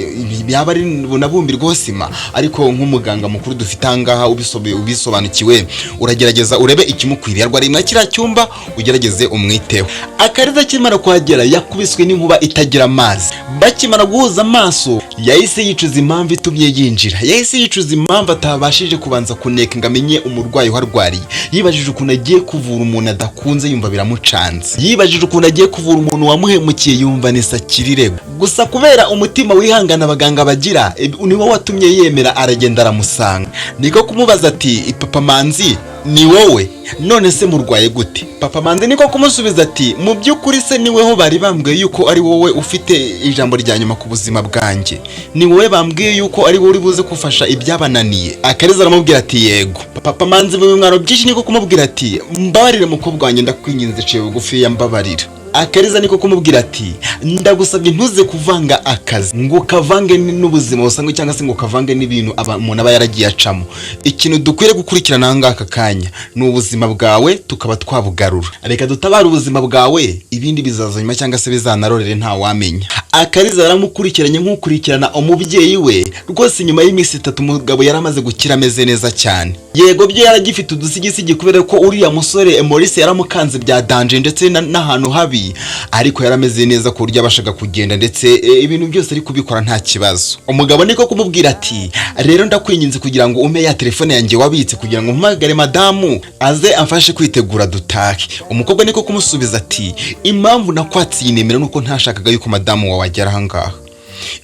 yaba ari bunabumbirwaho sima. Ariko nk'umuganga mukuru dufite ahangaha ubisobanukiwe, uragerageza urebe ikimukwiriye. Arwariye muri kiriya cyumba ugerageze umwiteho. Akaliza akimara kuhagera yakubiswe n'inkuba itagira amazi. Bakimara guhuza amaso yahise yicuza impamvu itumye yinjira, yahise yicuza impamvu atabashije kubanza kuneka ngo amenye umurwayi uharwariye. Yibajije ukuntu agiye kuvura umuntu adakunze yumva biramucanze, yibajije ukuntu agiye kuvura umuntu wamuhemukiye yumva nisakirire. Gusa kubera umutima wihangana abaganga bagira, niwo watumye yemera aragenda aramusanga. Niko kumubaza ati papa manzi ni wowe, none se murwaye gute? Papa manzi niko kumusubiza ati mu by'ukuri se ni weho bari bambwiye yuko ari wowe ufite ijambo rya nyuma ku buzima bwanjye, ni wowe bambwiye yuko ari wowe uri buze kufasha ibyabananiye. Akaliza aramubwira ati yego. Papa manzi mu mwaro byinshi niko kumubwira ati mbabarire mukobwa wanjye ndakwinginze ciye bugufi yambabarira. Akaliza niko kumubwira ati ndagusabye ntuze kuvanga akazi ngo kavange n'ubuzima busanzwe cyangwa se ngo kavange n'ibintu umuntu aba yaragiye acamo. Ikintu dukwiriye gukurikirana hanga aka kanya ni ubuzima bwawe tukaba twabugarura. Reka dutabara ubuzima bwawe, ibindi bizaza nyuma cyangwa se bizanarorere nta wamenya. Akaliza yaramukurikiranye nk'ukurikirana umubyeyi we rwose. Nyuma y'iminsi 3 umugabo yaramaze gukira ameze neza cyane. Yego bye yaragifite udusigisigi kubera ko uriya musore Maurice yaramukanze bya danger ndetse n'ahantu habi, ariko yarameze neza ku buryo abashaga kugenda ndetse ibintu byose ari kubikora nta kibazo. Umugabo niko kumubwira ati rero ndakwinginze kugira ngo umpe ya telefone yanjye wabitse kugira ngo mpamagare madamu aze amfashe kwitegura dutahe. Umukobwa niko kumusubiza ati impamvu nakwatsiye nimero nuko ntashakaga yuko madamu wawe agera ahangaha.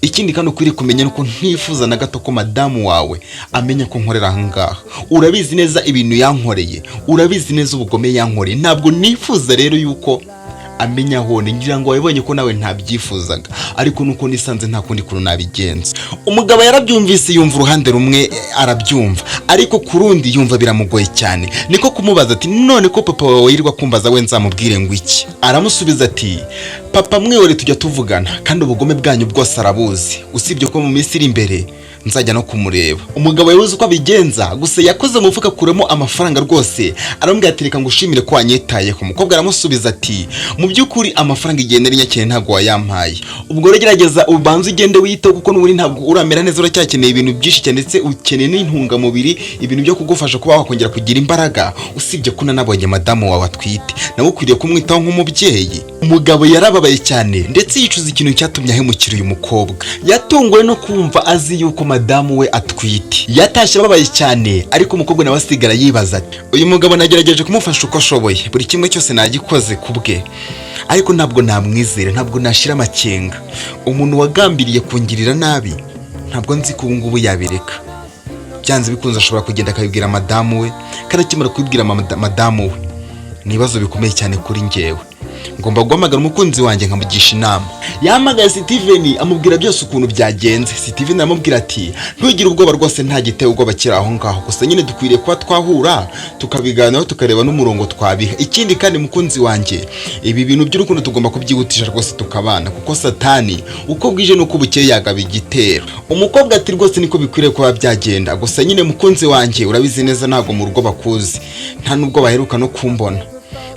Ikindi kandi ukwiriye kumenya nuko ntifuza na gato ko madamu wawe amenya ko nkorera ahangaha. Urabizi neza ibintu yankoreye, urabizi neza ubugome yankoreye, ntabwo nifuza rero yuko amenya hone. Ngira ngo wabonye ko nawe ntabyifuzaga, ariko nuko nisanze nta kundi kuntu nabigenza. Umugabo yarabyumvise yumva uruhande rumwe arabyumva, ariko kurundi yumva biramugoye cyane. Niko kumubaza ati none ko papa wawe yirirwa kumbaza we nzamubwire ngo iki? Aramusubiza ati papa mwihore tujya tuvugana kandi ubugome bwanyu bwose arabuzi, usibye ko mu minsi iri imbere nzajya no kumureba. Umugabo yaruzi uko abigenza, gusa yakoze mu mufuka kuremo amafaranga rwose. Aramubwira ati reka ngushimire ko wanyitayeho. Umukobwa aramusubiza ati mu by'ukuri amafaranga igenda ari nyakene ntabwo wayampaye. Ubwo rero gerageza ubanze ugende wiyiteho kuko n'uburi ntabwo uramera neza, uracyakeneye ibintu byinshi cyane ndetse ukeneye n'intungamubiri, ibintu byo kugufasha kuba wakongera kugira imbaraga, usibye ko nanabonye madamu wawe atwite nawe ukwiriye kumwitaho nk'umubyeyi. Umugabo yarababaye cyane ndetse yicuza ikintu cyatumye ahemukira uyu mukobwa. Yatunguwe no kumva azi yuko madamu we atwite. Yatashye ababaye cyane, ariko umukobwa nawe asigara yibaza ati uyu mugabo nagerageje kumufasha uko ashoboye, buri kimwe cyose nagikoze kubwe, ariko ntabwo namwizera, ntabwo nashira amakenga. Umuntu wagambiriye kungirira nabi ntabwo nzi ko ngubu yabireka. Byanze bikunze ashobora kugenda akabibwira madamu we, karakimara kubibwira madamu we nibazo bikomeye cyane kuri njyewe. Ngomba guhamagara umukunzi wanjye nkamugisha inama. Yamagaye Stiven amubwira byose ukuntu byagenze. Stiven aramubwira ati ntugire ubwoba rwose, nta giteye ubwoba kiri aho ngaho, gusa nyine dukwiriye kuba twahura tukabiganiraho tukareba n'umurongo twabiha. Ikindi kandi mukunzi wanjye, ibi bintu by'urukundo tugomba kubyihutisha rwose tukabana, kuko satani uko bwije nuko bukeye yagaba igitero. Umukobwa ati rwose niko bikwiriye kuba byagenda, gusa nyine mukunzi wanjye urabizi neza ntabwo mu rugo bakuzi, nta nubwo baheruka no kumbona,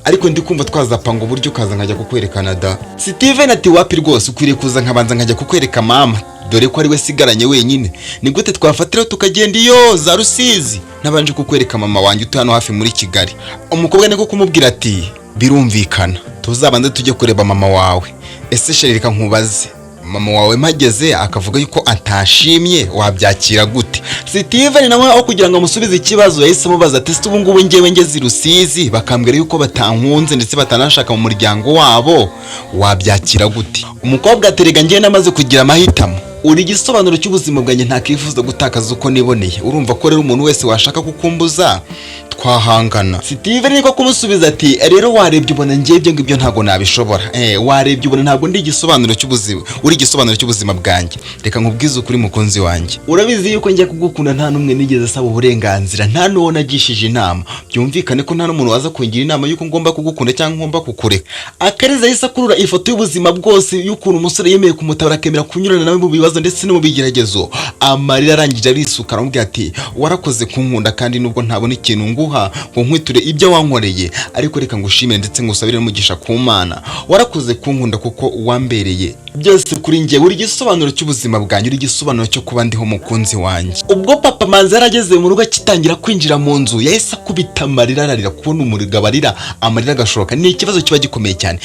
ariko ndi kumva twazapanga uburyo kaza nkajya kukwerekana da. Stiven ati wapi rwose ukwiriye kuza nkabanza nkajya kukwereka mama, dore ko ari we sigaranye wenyine. Ni gute twafatira tukagenda iyo za Rusizi nabanje kukwereka mama wanjye utu hano hafi muri Kigali? Umukobwa niko kumubwira ati birumvikana tuzabanze tujye kureba mama wawe. Ese shereka nkubaze mama wawe mpageze akavuga yuko atashimye, wabyakira gute? Stiven nawe aho kugira ngo amusubize ikibazo yahise amubaza ati ubu ngubu njyewe ngeze i Rusizi bakambwira yuko batankunze ndetse batanashaka mu muryango wabo, wabyakira gute? Umukobwa aterega njye namaze kugira amahitamo, uri igisobanuro cy'ubuzima bwanjye ntakifuza gutakaza uko niboneye. Urumva ko rero umuntu wese washaka kukumbuza twahangana. Stiven niko kumusubiza ati rero warebye ubona njye ibyo ngibyo ntago nabishobora. Warebye ubona ntago ndi igisobanuro cy'ubuzima, uri igisobanuro cy'ubuzima bwanjye. Reka nkubwize ukuri mukunzi wanjye, urabizi yuko njye kugukunda nta numwe nigeze asaba uburenganzira, nta nuwo nagishije inama. Byumvikane ko nta n'umuntu waza kungira inama yuko ngomba kugukunda cyangwa ngomba kukureka. Akaliza yise akurura ifoto y'ubuzima bwose y'ukuntu umusore yemeye kumutabara akemera kunyurana nawe mu bibazo ndetse no mu bigeragezo. Amarira arangije arisuka aramubwira ati warakoze kunkunda kandi nubwo ntabona ikintu nguha ngo nkwiture ibyo wankoreye, ariko reka ngushimire ndetse ngusabire n'umugisha ku Mana. Warakoze kunkunda kuko wambereye byose kuri njye, uri igisobanuro cy'ubuzima bwanjye, uri igisobanuro cyo kuba ndiho mukunzi wanjye. Ubwo papa manzi yarageze mu rugo akitangira kwinjira mu nzu yahise akubita amarira ararira, kubona umurigabo arira amarira agashoka ni ikibazo kiba gikomeye cyane.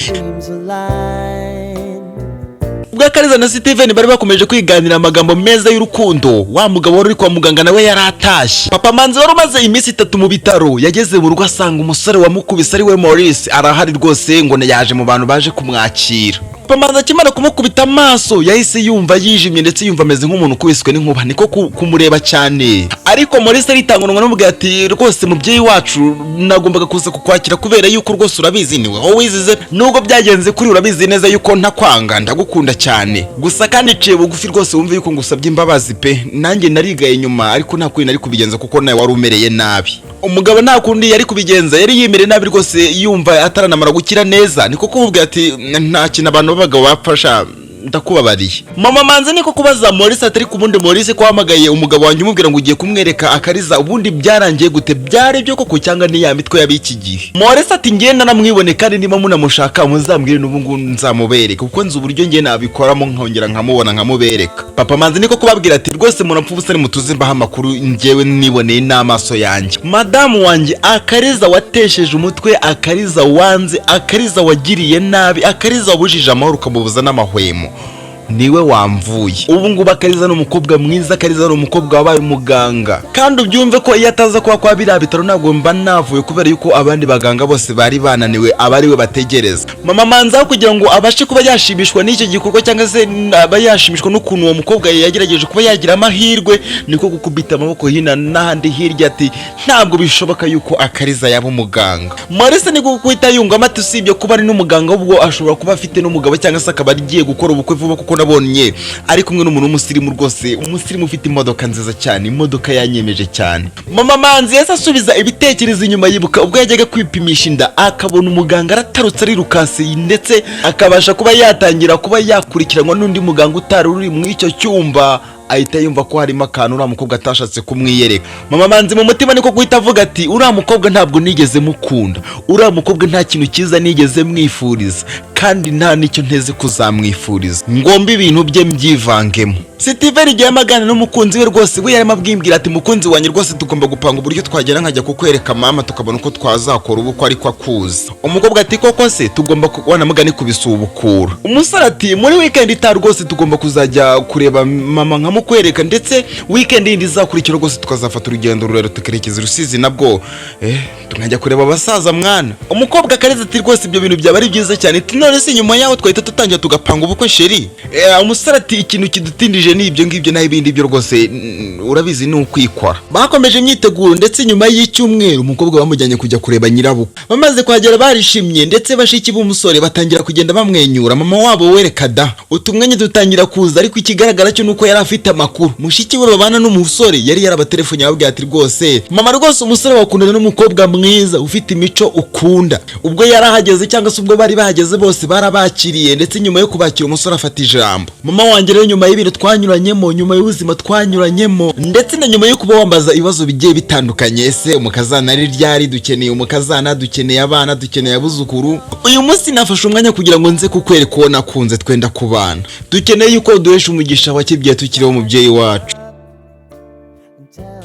Ubwo Akaliza na Stiven bari bakomeje kwiganira amagambo meza y'urukundo, wa mugabo wari kwa muganga nawe yaratashye. Papa manzi wari umaze iminsi 3 mu bitaro yageze mu rugo asanga umusore wamukubise ari we Maurice arahari rwose ngo yaje mu bantu baje kumwakira. Papa manzi akimara kumukubita amaso yahise yumva yijimye ndetse yumva ameze nk'umuntu kubiswe n'inkuba, niko kumureba cyane. Ariko Maurice aritangunwa n'umugabo ati rwose mubyeyi wacu nagombaga kuza kukwakira kubera yuko rwose urabizi niwe wowe wizize, nubwo byagenze kuri urabizi neza yuko ntakwanga ndagukunda cyane, gusa kandi ciye bugufi rwose wumve yuko ngusabye imbabazi pe, nanjye narigaye nyuma ariko nta kuri nari kubigenza kuko nawe wari umereye nabi. Umugabo nta kundi yari kubigenza, yari yimere nabi rwose yumva ataranamara gukira neza, niko kumubwira ati nta kintu abantu b'abagabo bapfasha ndakubabariye. Mama manzi niko kubaza Maurice atari kubundi Maurice ko hamagaye umugabo wanjye umubwira ngo ugiye kumwereka Akaliza, ubundi byarangiye gute, byari byo koko cyangwa ni ya mitwe y'abiki gihe? Maurice ati ngenda namwibone kandi niba munamushaka muzambwire n'ubu ngo nzamubereka kuko nzi uburyo ngiye nabikoramo nkongera nkamubona nkamubereka. Papa manzi niko kubabwira ati rwose murapfu busane mutuze mbaha amakuru njyewe niboneye n'amaso yanjye. Madamu wanjye Akaliza watesheje umutwe, Akaliza wanze, Akaliza wagiriye nabi, Akaliza wabujije amahoro ukamubuza n'amahwemo, niwe wamvuye. Ubu ngubu Akaliza ni umukobwa mwiza, Akaliza ni umukobwa wabaye umuganga, kandi ubyumve ko iyo ataza kuba kwa biriya bitaro ntabwo mba navuye kubera yuko abandi baganga bose bari bananiwe abari we bategereza. Mama manza kugira ngo abashe kuba yashimishwa n'icyo gikorwa cyangwa se aba yashimishwa n'ukuntu uwo mukobwa yagerageje kuba yagira amahirwe, niko gukubita amaboko hina n'ahandi hirya ati ntabwo bishoboka yuko Akaliza yaba umuganga. Maurice niko kuhita yunga amati usibye kuba ari n'umuganga ubwo ashobora kuba afite n'umugabo cyangwa se akaba agiye gukora ubukwe vuba kuko nabonye ari kumwe n'umuntu w'umusirimu rwose, umusirimu ufite imodoka nziza cyane, imodoka yanyemeje cyane. Mama manzi yasa asubiza ibitekerezo inyuma yibuka ubwo yajyaga kwipimisha inda akabona umuganga aratarutse ari rukasi ndetse akabasha kuba yatangira kuba yakurikiranwa n'undi muganga utari uri mu icyo cyumba, ahita yumva ko harimo akantu uriya mukobwa atashatse kumwiyereka. Mama manzi mu mutima niko guhita avuga ati uriya mukobwa ntabwo nigeze mukunda, uriya mukobwa nta kintu cyiza nigeze mwifuriza kandi nta nicyo nteze kuzamwifuriza, ngomba ibintu bye mbyivangemo. Stiven igihe amagana n'umukunzi we rwose we yarimo abwimbwira ati mukunzi wanjye rwose tugomba gupanga uburyo twagera nkajya kukwereka mama tukabona uko twazakora ubukwe ariko akuza. Umukobwa ati koko se tugomba kubona mugani kubisubukura. Umusore ati muri weekend ita rwose tugomba kuzajya kureba mama nkamukwereka ndetse weekend yindi izakurikira rwose tukazafata urugendo rurero tukerekeza Rusizi nabwo tukajya kureba abasaza mwana. Umukobwa Akaliza ati rwose ibyo bintu byaba ari byiza cyane, ati none se nyuma yaho twahita tutangira tugapanga ubukwe sheri. Umusore ati ikintu kidutindije ni ibyo ngibyo naho ibindi byo rwose urabizi ni ukwikora. Bakomeje imyiteguro ndetse nyuma y'icyumweru umukobwa bamujyanye kujya kureba nyirabukwe. Bamaze kuhagera barishimye ndetse bashiki b'umusore batangira kugenda bamwenyura. Mama wabo wereka da utumwanye dutangira kuza, ariko ikigaragara cyo nuko yari afite amakuru. Mushiki we babana n'umusore yari yarabatelefone yababwiye ati rwose mama rwose umusore wakundana n'umukobwa mwiza ufite imico ukunda. Ubwo yarahageze cyangwa se ubwo bari bahageze bose barabakiriye ndetse nyuma yo kubakira umusore afata ijambo. Mama wanjye rero nyuma y'ibintu twanyuranyemo, nyuma y'ubuzima twanyuranyemo ndetse na nyuma yo kuba wambaza ibibazo bigiye bitandukanye, ese umukazana ari ryari, dukeneye umukazana, dukeneye abana, dukeneye abuzukuru, uyu munsi nafashe umwanya kugira ngo nze kukwereka uwo nakunze twenda kubana. Dukeneye yuko duhesha umugisha wa kibye tukiriho umubyeyi wacu.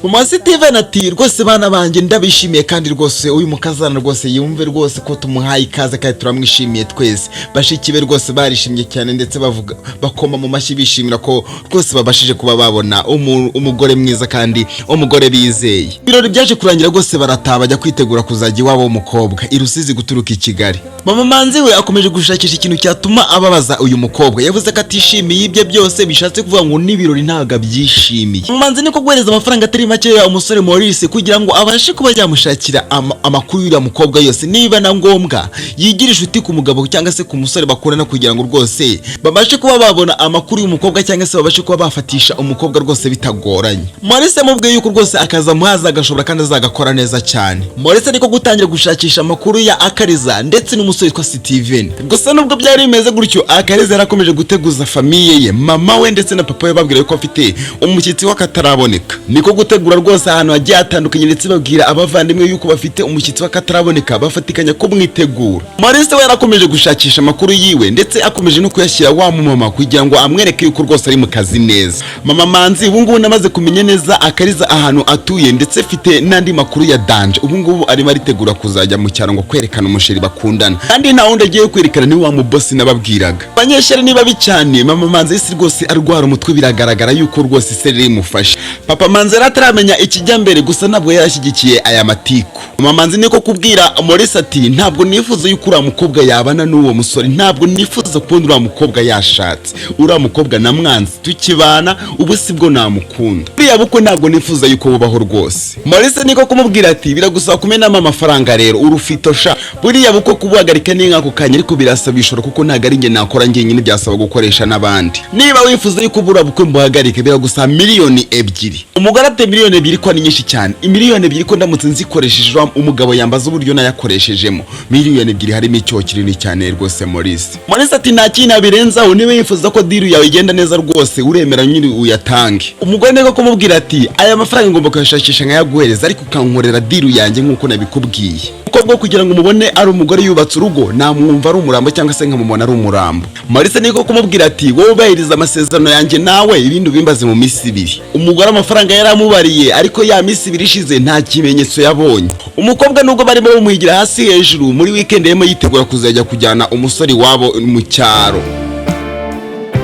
mama Stiven ati rwose bana banjye ndabishimiye kandi rwose uyu mukazana rwose yumve rwose ko tumuhaye ikaze kandi turamwishimiye twese. Bashiki be rwose barishimye cyane ndetse bavuga bakoma mu mashyi bishimira ko rwose babashije kuba babona umugore mwiza kandi umugore bizeye. Birori byaje kurangira rwose barataha bajya kwitegura kuzajya iwabo w'umukobwa i Rusizi guturuka i Kigali. Mama Manzi we akomeje gushakisha ikintu cyatuma ababaza uyu mukobwa. Yavuze ko atishimiye ibye byose bishatse kuvuga ngo n'ibirori ntaga byishimiye. Mama Manzi niko guhereza amafaranga atari make ya umusore Maurice kugira ngo abashe kuba yamushakira amakuru y'uriya mukobwa yose, niba na ngombwa yigira inshuti ku mugabo cyangwa se ku musore bakorana kugira ngo rwose babashe kuba babona amakuru y'umukobwa cyangwa se babashe kuba bafatisha umukobwa rwose bitagoranye. Maurice amubwiye yuko rwose akaza muhaza agashobora kandi azagakora neza cyane. Maurice niko gutangira gushakisha amakuru ya Akaliza ndetse n'umusore witwa Stiven. Gusa nubwo byari bimeze gutyo, Akaliza yarakomeje guteguza famiye ye, mama we ndetse na papa we babwira yuko afite umushyitsi w'akataraboneka. Niko gutegura rwose ahantu hagiye hatandukanye ndetse babwira abavandimwe yuko bafite umushyitsi w'akataraboneka bafatikanya ko mwitegura. Maurice we yarakomeje gushakisha amakuru yiwe ndetse akomeje no kuyashyira wa mama kugira ngo amwereke yuko rwose ari mu kazi neza. Mama Manzi ubu ngubu namaze kumenya neza Akaliza ahantu atuye ndetse afite n'andi makuru ya danje. Ubu ngubu arimo aritegura kuzajya mu cyaro ngo kwerekana umusheri bakundana kandi nta wundi agiye kwerekana ni wa mubosi nababwiraga. Abanyeshuri ni babi cyane. Mama Manzi isi rwose arwara umutwe biragaragara yuko rwose isereri imufasha. Papa Manzi ataramenya ikijya mbere gusa ntabwo yarashyigikiye aya matiku. Mama Manzi niko kubwira Maurice ati ntabwo nifuza yuko uriya mukobwa yabana n'uwo musore, ntabwo nifuza kubona uriya mukobwa yashatse. Uriya mukobwa na mwanzi tukibana ubu sibwo namukunda. Buriya bukwe ntabwo nifuza yuko bubaho rwose. Maurice niko kumubwira ati biragusaba kumenamo amafaranga rero urufitosha. Buriya bukwe kubuhagarika n'inka ku kanya ariko birasaba ishoro kuko ntago ari njye nakora njyenyine, byasaba gukoresha n'abandi. Niba wifuza yuko buriya bukwe mbuhagarike biragusaba miliyoni 2. Umugore ate miliyoni 2 ko ni nyinshi cyane. Miliyoni 2 ko ndamutse nzikoresheje umugabo yambaza uburyo nayakoreshejemo. Miliyoni 2 harimo icyo kinini cyane rwose Maurice. Maurice ati nta kintu abirenzaho, niba yifuza ko deal yawe igenda neza rwose uremera nyiri uyatange. Umugore niko kumubwira ati aya mafaranga ngomba kuyashakisha nkayaguhereza ariko ukankorera deal yanjye nkuko nabikubwiye. Bwo kugira ngo mubone ari umugore yubatse urugo namwumva ari umurambo cyangwa se nkamubona ari umurambo. Maurice niko kumubwira ati wowe ubahiriza amasezerano yanjye nawe ibindi bimbaze mu minsi 2. Umugore amafaranga yaramubariye ariko ya minsi 2 ishize nta kimenyetso yabonye. Umukobwa nubwo barimo bumuhigira hasi hejuru muri weekend yemo yitegura kuzajya kujyana umusore wabo mu cyaro.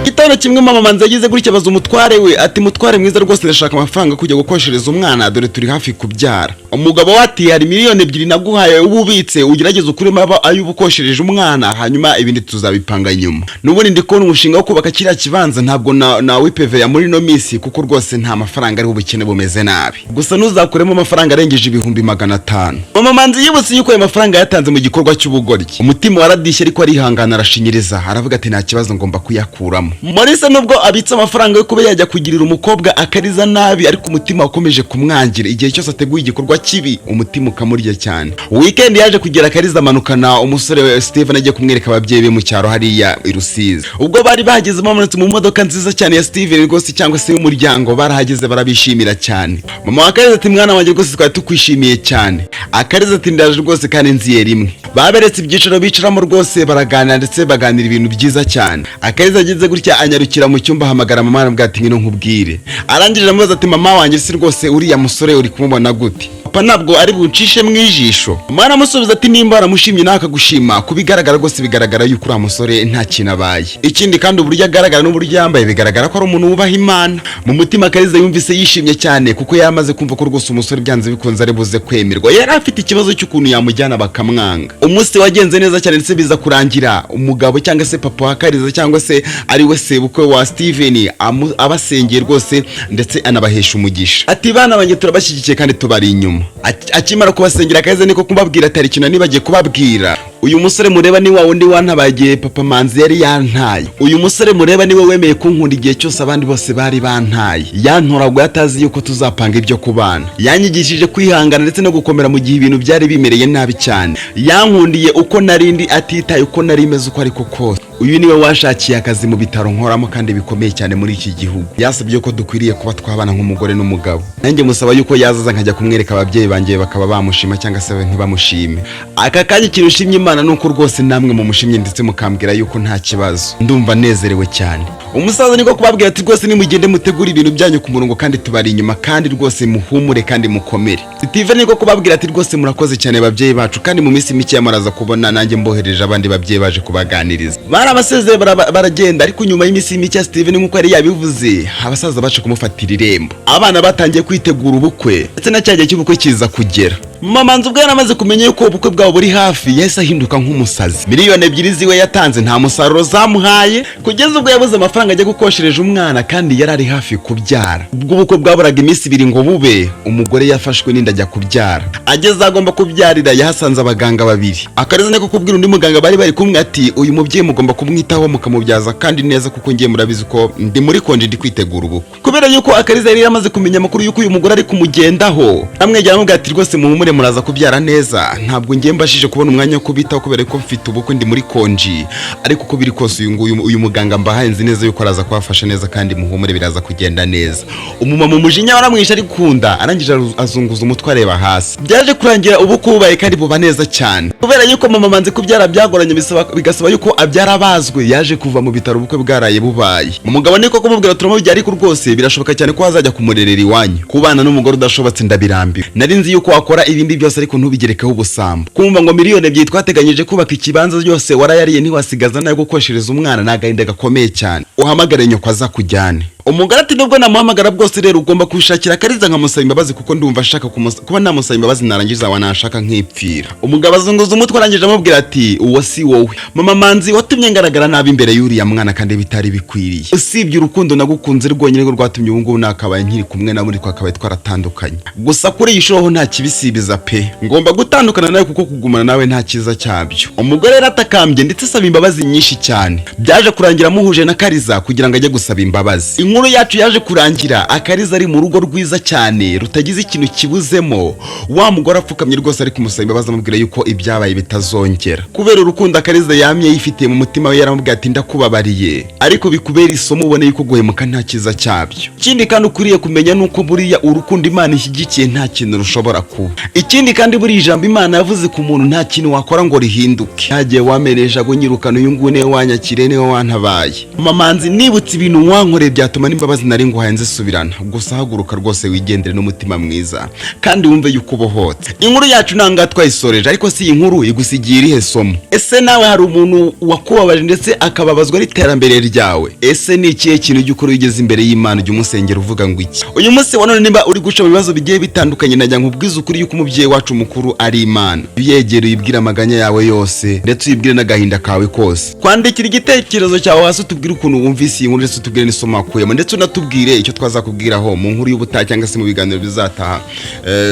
Gitano kimwe Mama Manzi yagize gutya baza umutware we ati mutware mwiza rwose ndashaka amafaranga kujya gukoshereza umwana dore turi hafi kubyara. Umugabo wati hari miliyoni 2 naguhaye ububitse ugerageze ukuremo aba ayubukoshereje umwana hanyuma ibindi tuzabipanga nyuma. Nubundi ndikona umushinga wo kubaka kiriya kibanza ntabwo na wipeve ya muri no misi kuko rwose nta mafaranga ari ubukene bumeze nabi. Gusa nuzakuremo amafaranga arengeje 500. Mama Manzi yibutse yuko ayo mafaranga yatanze mu gikorwa cy'ubugoryi. Umutima waradishye ariko arihangana arashinyiriza aravuga ati nta kibazo ngomba kuyakuramo. Maurice nubwo abitse amafaranga yo kuba yajya kugirira umukobwa Akaliza nabi ariko umutima ukomeje kumwangira. Igihe cyose ateguye igikorwa kibi umutima ukamurya cyane. Weekend yaje kugera Akaliza amanukana umusore Stiven agiye kumwereka ababyeyi be mu cyaro hariya i Rusizi. Ubwo bari bahageze bamanutse mu modoka nziza cyane ya Stiven rwose cyangwa se y'umuryango barahageze barabishimira cyane. Mama Akaliza ati mwana wanjye rwose twari tukwishimiye cyane. Akaliza ati ndaje rwose kandi nziye rimwe. Baberetse ibyiciro bicaramo rwose baraganira ndetse baganira ibintu byiza cyane. Akaliza ageze gutya anyarukira mu cyumba hamagara mama arambwira ati ngino nkubwire. Arangije amubaza ati mama wanjye si rwose uriya musore uri kumubona gute? Papa ntabwo ari buncishe mwijisho. Mwana musubiza ati nimba aramushimye nakagushima kubigaragara rwose bigaragara yuko uriya musore nta kintu abaye. Ikindi kandi uburyo agaragara n'uburyo yambaye bigaragara ko ari umuntu wubaha Imana. Mu mutima Akaliza yumvise yishimye cyane kuko yamaze kumva ko rwose umusore byanze bikunze ari buze kwemerwa. Yari afite ikibazo cy'ukuntu yamujyana bakamwanga. Umunsi wagenze neza cyane ndetse biza kurangira umugabo cyangwa se papa wa Akaliza cyangwa se ari we sebukwe wa Stiven abasengeye rwose ndetse anabahesha umugisha. Ati bana banjye turabashyigikiye kandi tubari inyuma. Akimara kubasengera Akaliza niko kumbabwira atari kintu nibagiye kubabwira. Uyu musore mureba ni wa wundi wantabaye Papa Manzi yari yantaye. Uyu musore mureba ni we wemeye kunkunda igihe cyose abandi bose bari bantaye. Yantoragwa atazi yuko tuzapanga ibyo kubana. Yanyigishije kwihangana ndetse no gukomera mu gihe ibintu byari bimereye nabi cyane. Yankundiye uko narindi atitaye uko nari meze uko ariko kose. Uyu niwe washakiye akazi mu bitaro nkoramo kandi bikomeye cyane muri iki gihugu. Yasabye ko dukwiriye kuba twabana nk'umugore n'umugabo. Nanjye musaba yuko yazaza nkajya kumwereka ababyeyi banjye bakaba bamushima cyangwa se ntibamushime. Aka kanya ikintu ushimye Imana nuko rwose namwe mu mushimye ndetse mukambwira yuko nta kibazo. Ndumva nezerewe cyane. umusaza niko kubabwira ati rwose nimugende mutegura ibintu byanyu ku murongo kandi tubari inyuma kandi rwose muhumure kandi mukomere. Stiven niko kubabwira ati rwose murakoze cyane babyeyi bacu kandi mu minsi mike yamaraza kubona nanjye mbohereje abandi babyeyi baje kubaganiriza. Barabasezeye baragenda, ariko nyuma y'iminsi mike Stiven nkuko yari yabivuze abasaza baje kumufatira irembo. Abana batangiye kwitegura ubukwe ndetse na cyagiye cy'ubukwe kiza kugera. Mamanzi ubwo yaramaze kumenya yuko ubukwe bwabo buri hafi yahise ahinduka nk'umusazi. Miliyoni 2 ziwe yatanze nta musaruro zamuhaye kugeza ubwo yabuze amafaranga ajya gukoshereje umwana kandi yari ari hafi kubyara. Ubwo ubukwe bwaburaga iminsi 2 ngo bube, umugore yafashwe n'inda ajya kubyara. Ageze agomba kubyarira yahasanze abaganga 2. Akaliza niko kubwira undi muganga bari kumwe ati uyu mubyeyi mugomba kumwitaho mukamubyaza kandi neza kuko ngiye murabizi ko ndi muri konje ndi kwitegura ubukwe. Kubera yuko Akaliza yari yamaze kumenya amakuru yuko uyu mugore ari kumugendaho, amwegera amubwira ati rwose muhumure muraza kubyara neza, ntabwo ngiye mbashije kubona umwanya wo kubitaho kubera ko mfite ubukwe ndi muri konji, ariko uko biri kose uyu muganga mbahaye nzi neza yuko araza kubafasha neza kandi muhumure biraza kugenda neza. Umumama umujinya waramwisha ari kunda arangije azunguza umutwe areba hasi. Byaje kurangira ubukwe bubaye kandi buba neza cyane kubera yuko mama manze kubyara byagoranye bigasaba yuko abyara bazwe. Yaje kuva mu bitaro ubukwe bwaraye bubaye. Umugabo niko kumubwira turamo ariko rwose birashoboka cyane ko azajya kumurerera iwanyu. Kubana n'umugore udashobotse ndabirambiwe. Nari nzi yuko wakora ibindi byose ariko ntubigerekeho ubusambo. Kumva ngo miliyoni 2 twateganyije kubaka ikibanza yose warayariye ntiwasigaza nayo gukoshereza umwana nagahinda gakomeye cyane. Uhamagare nyoko aza kujyane. Umugore ati nubwo namuhamagara bwose rero ugomba kubishakira Akaliza nkamusaba imbabazi kuko ndumva ashaka kuba namusaba imbabazi narangiza wanashaka nkipfira. Umugabo azunguza umutwe arangije amubwira ati uwo si wowe mama manzi watumye ngaragara nabi imbere y'uriya mwana kandi bitari bikwiriye. Usibye urukundo nagukunze rwonyine rwatumye ubu ngubu nakabaye nkiri kumwe na muri twakabaye twaratandukanye. Gusa kuri iyi shoho nta kibisibiza pe, ngomba gutandukana nawe kuko kugumana nawe nta kiza cyabyo. Umugore ratakambye ndetse asaba imbabazi nyinshi cyane. Byaje kurangira muhuje na Akaliza kugira ngo ajye gusaba imbabazi. Inkuru yacu yaje kurangira Akaliza ari mu rugo rwiza cyane rutagize ikintu kibuzemo. Wa mugore apfukamye rwose ari kumusaba imbabazi amubwira yuko ibyabaye bitazongera. Kubera urukundo Akaliza yamye yifitiye mu mutima we yaramubwira ati ndakubabariye, ariko bikubera isomo ubone yuko guhemuka nta kiza cyabyo. Ikindi kandi ukuriye kumenya nuko buriya urukundo Imana ishyigikiye nta kintu rushobora kuba. Ikindi kandi buri ijambo Imana yavuze ku muntu nta kintu wakora ngo rihinduke. Hagiye wameneje ngo nyirukana uyu ngune wanyakire niwe wantabaye. Mamanzi nibutse ibintu wankoreye byatuma n'imbabazi nari nguhaye nzisubirana. Gusa haguruka rwose wigendere n'umutima mwiza kandi wumve yuko ubohotse. Inkuru yacu nanga twayisoreje, ariko si inkuru igusigiye irihe somo? Ese nawe hari umuntu wakubabaje ndetse akababazwa n'iterambere ryawe? Ese ni ikihe kintu cy'ukuri wigeze imbere y'Imana ujye umusengera uvuga ngo iki? Uyu munsi wa none nimba uri guca mu bibazo bigiye bitandukanye najya nkubwiza ukuri yuko umubyeyi wacu mukuru ari Imana. Yegere uyibwira amaganya yawe yose ndetse uyibwire n'agahinda kawe kose. Kwandikira igitekerezo cyawe hasi utubwire ukuntu wumvise iyi nkuru ndetse utubwire n'isomo wakuyemo ndetse unatubwire icyo twazakubwiraho mu nkuru y'ubutaha cyangwa se mu biganiro bizataha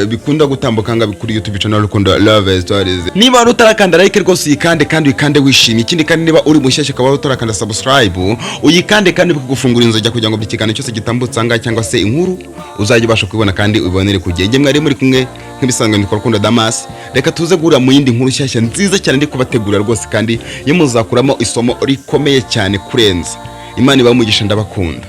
bikunda gutambukanga kuri YouTube channel Urukundo Love Stories. Niba wari utarakanda like rwose uyikande kandi uyikande wishimye. Ikindi kandi niba uri mushyashya ukaba utarakanda subscribe uyikande kandi bikugufungura inzoga kugira ngo buri kiganiro cyose gitambutse anga cyangwa se inkuru uzajya ubasha kubibona kandi ubibonere ku gihe. Mwari muri kumwe nk'ibisanzwe ni Urukundo Damas. Reka tuze gura mu yindi nkuru nshyashya nziza cyane ndi kubategura rwose kandi yo muzakuramo isomo rikomeye cyane kurenza. Imana ibamugisha ndabakunda.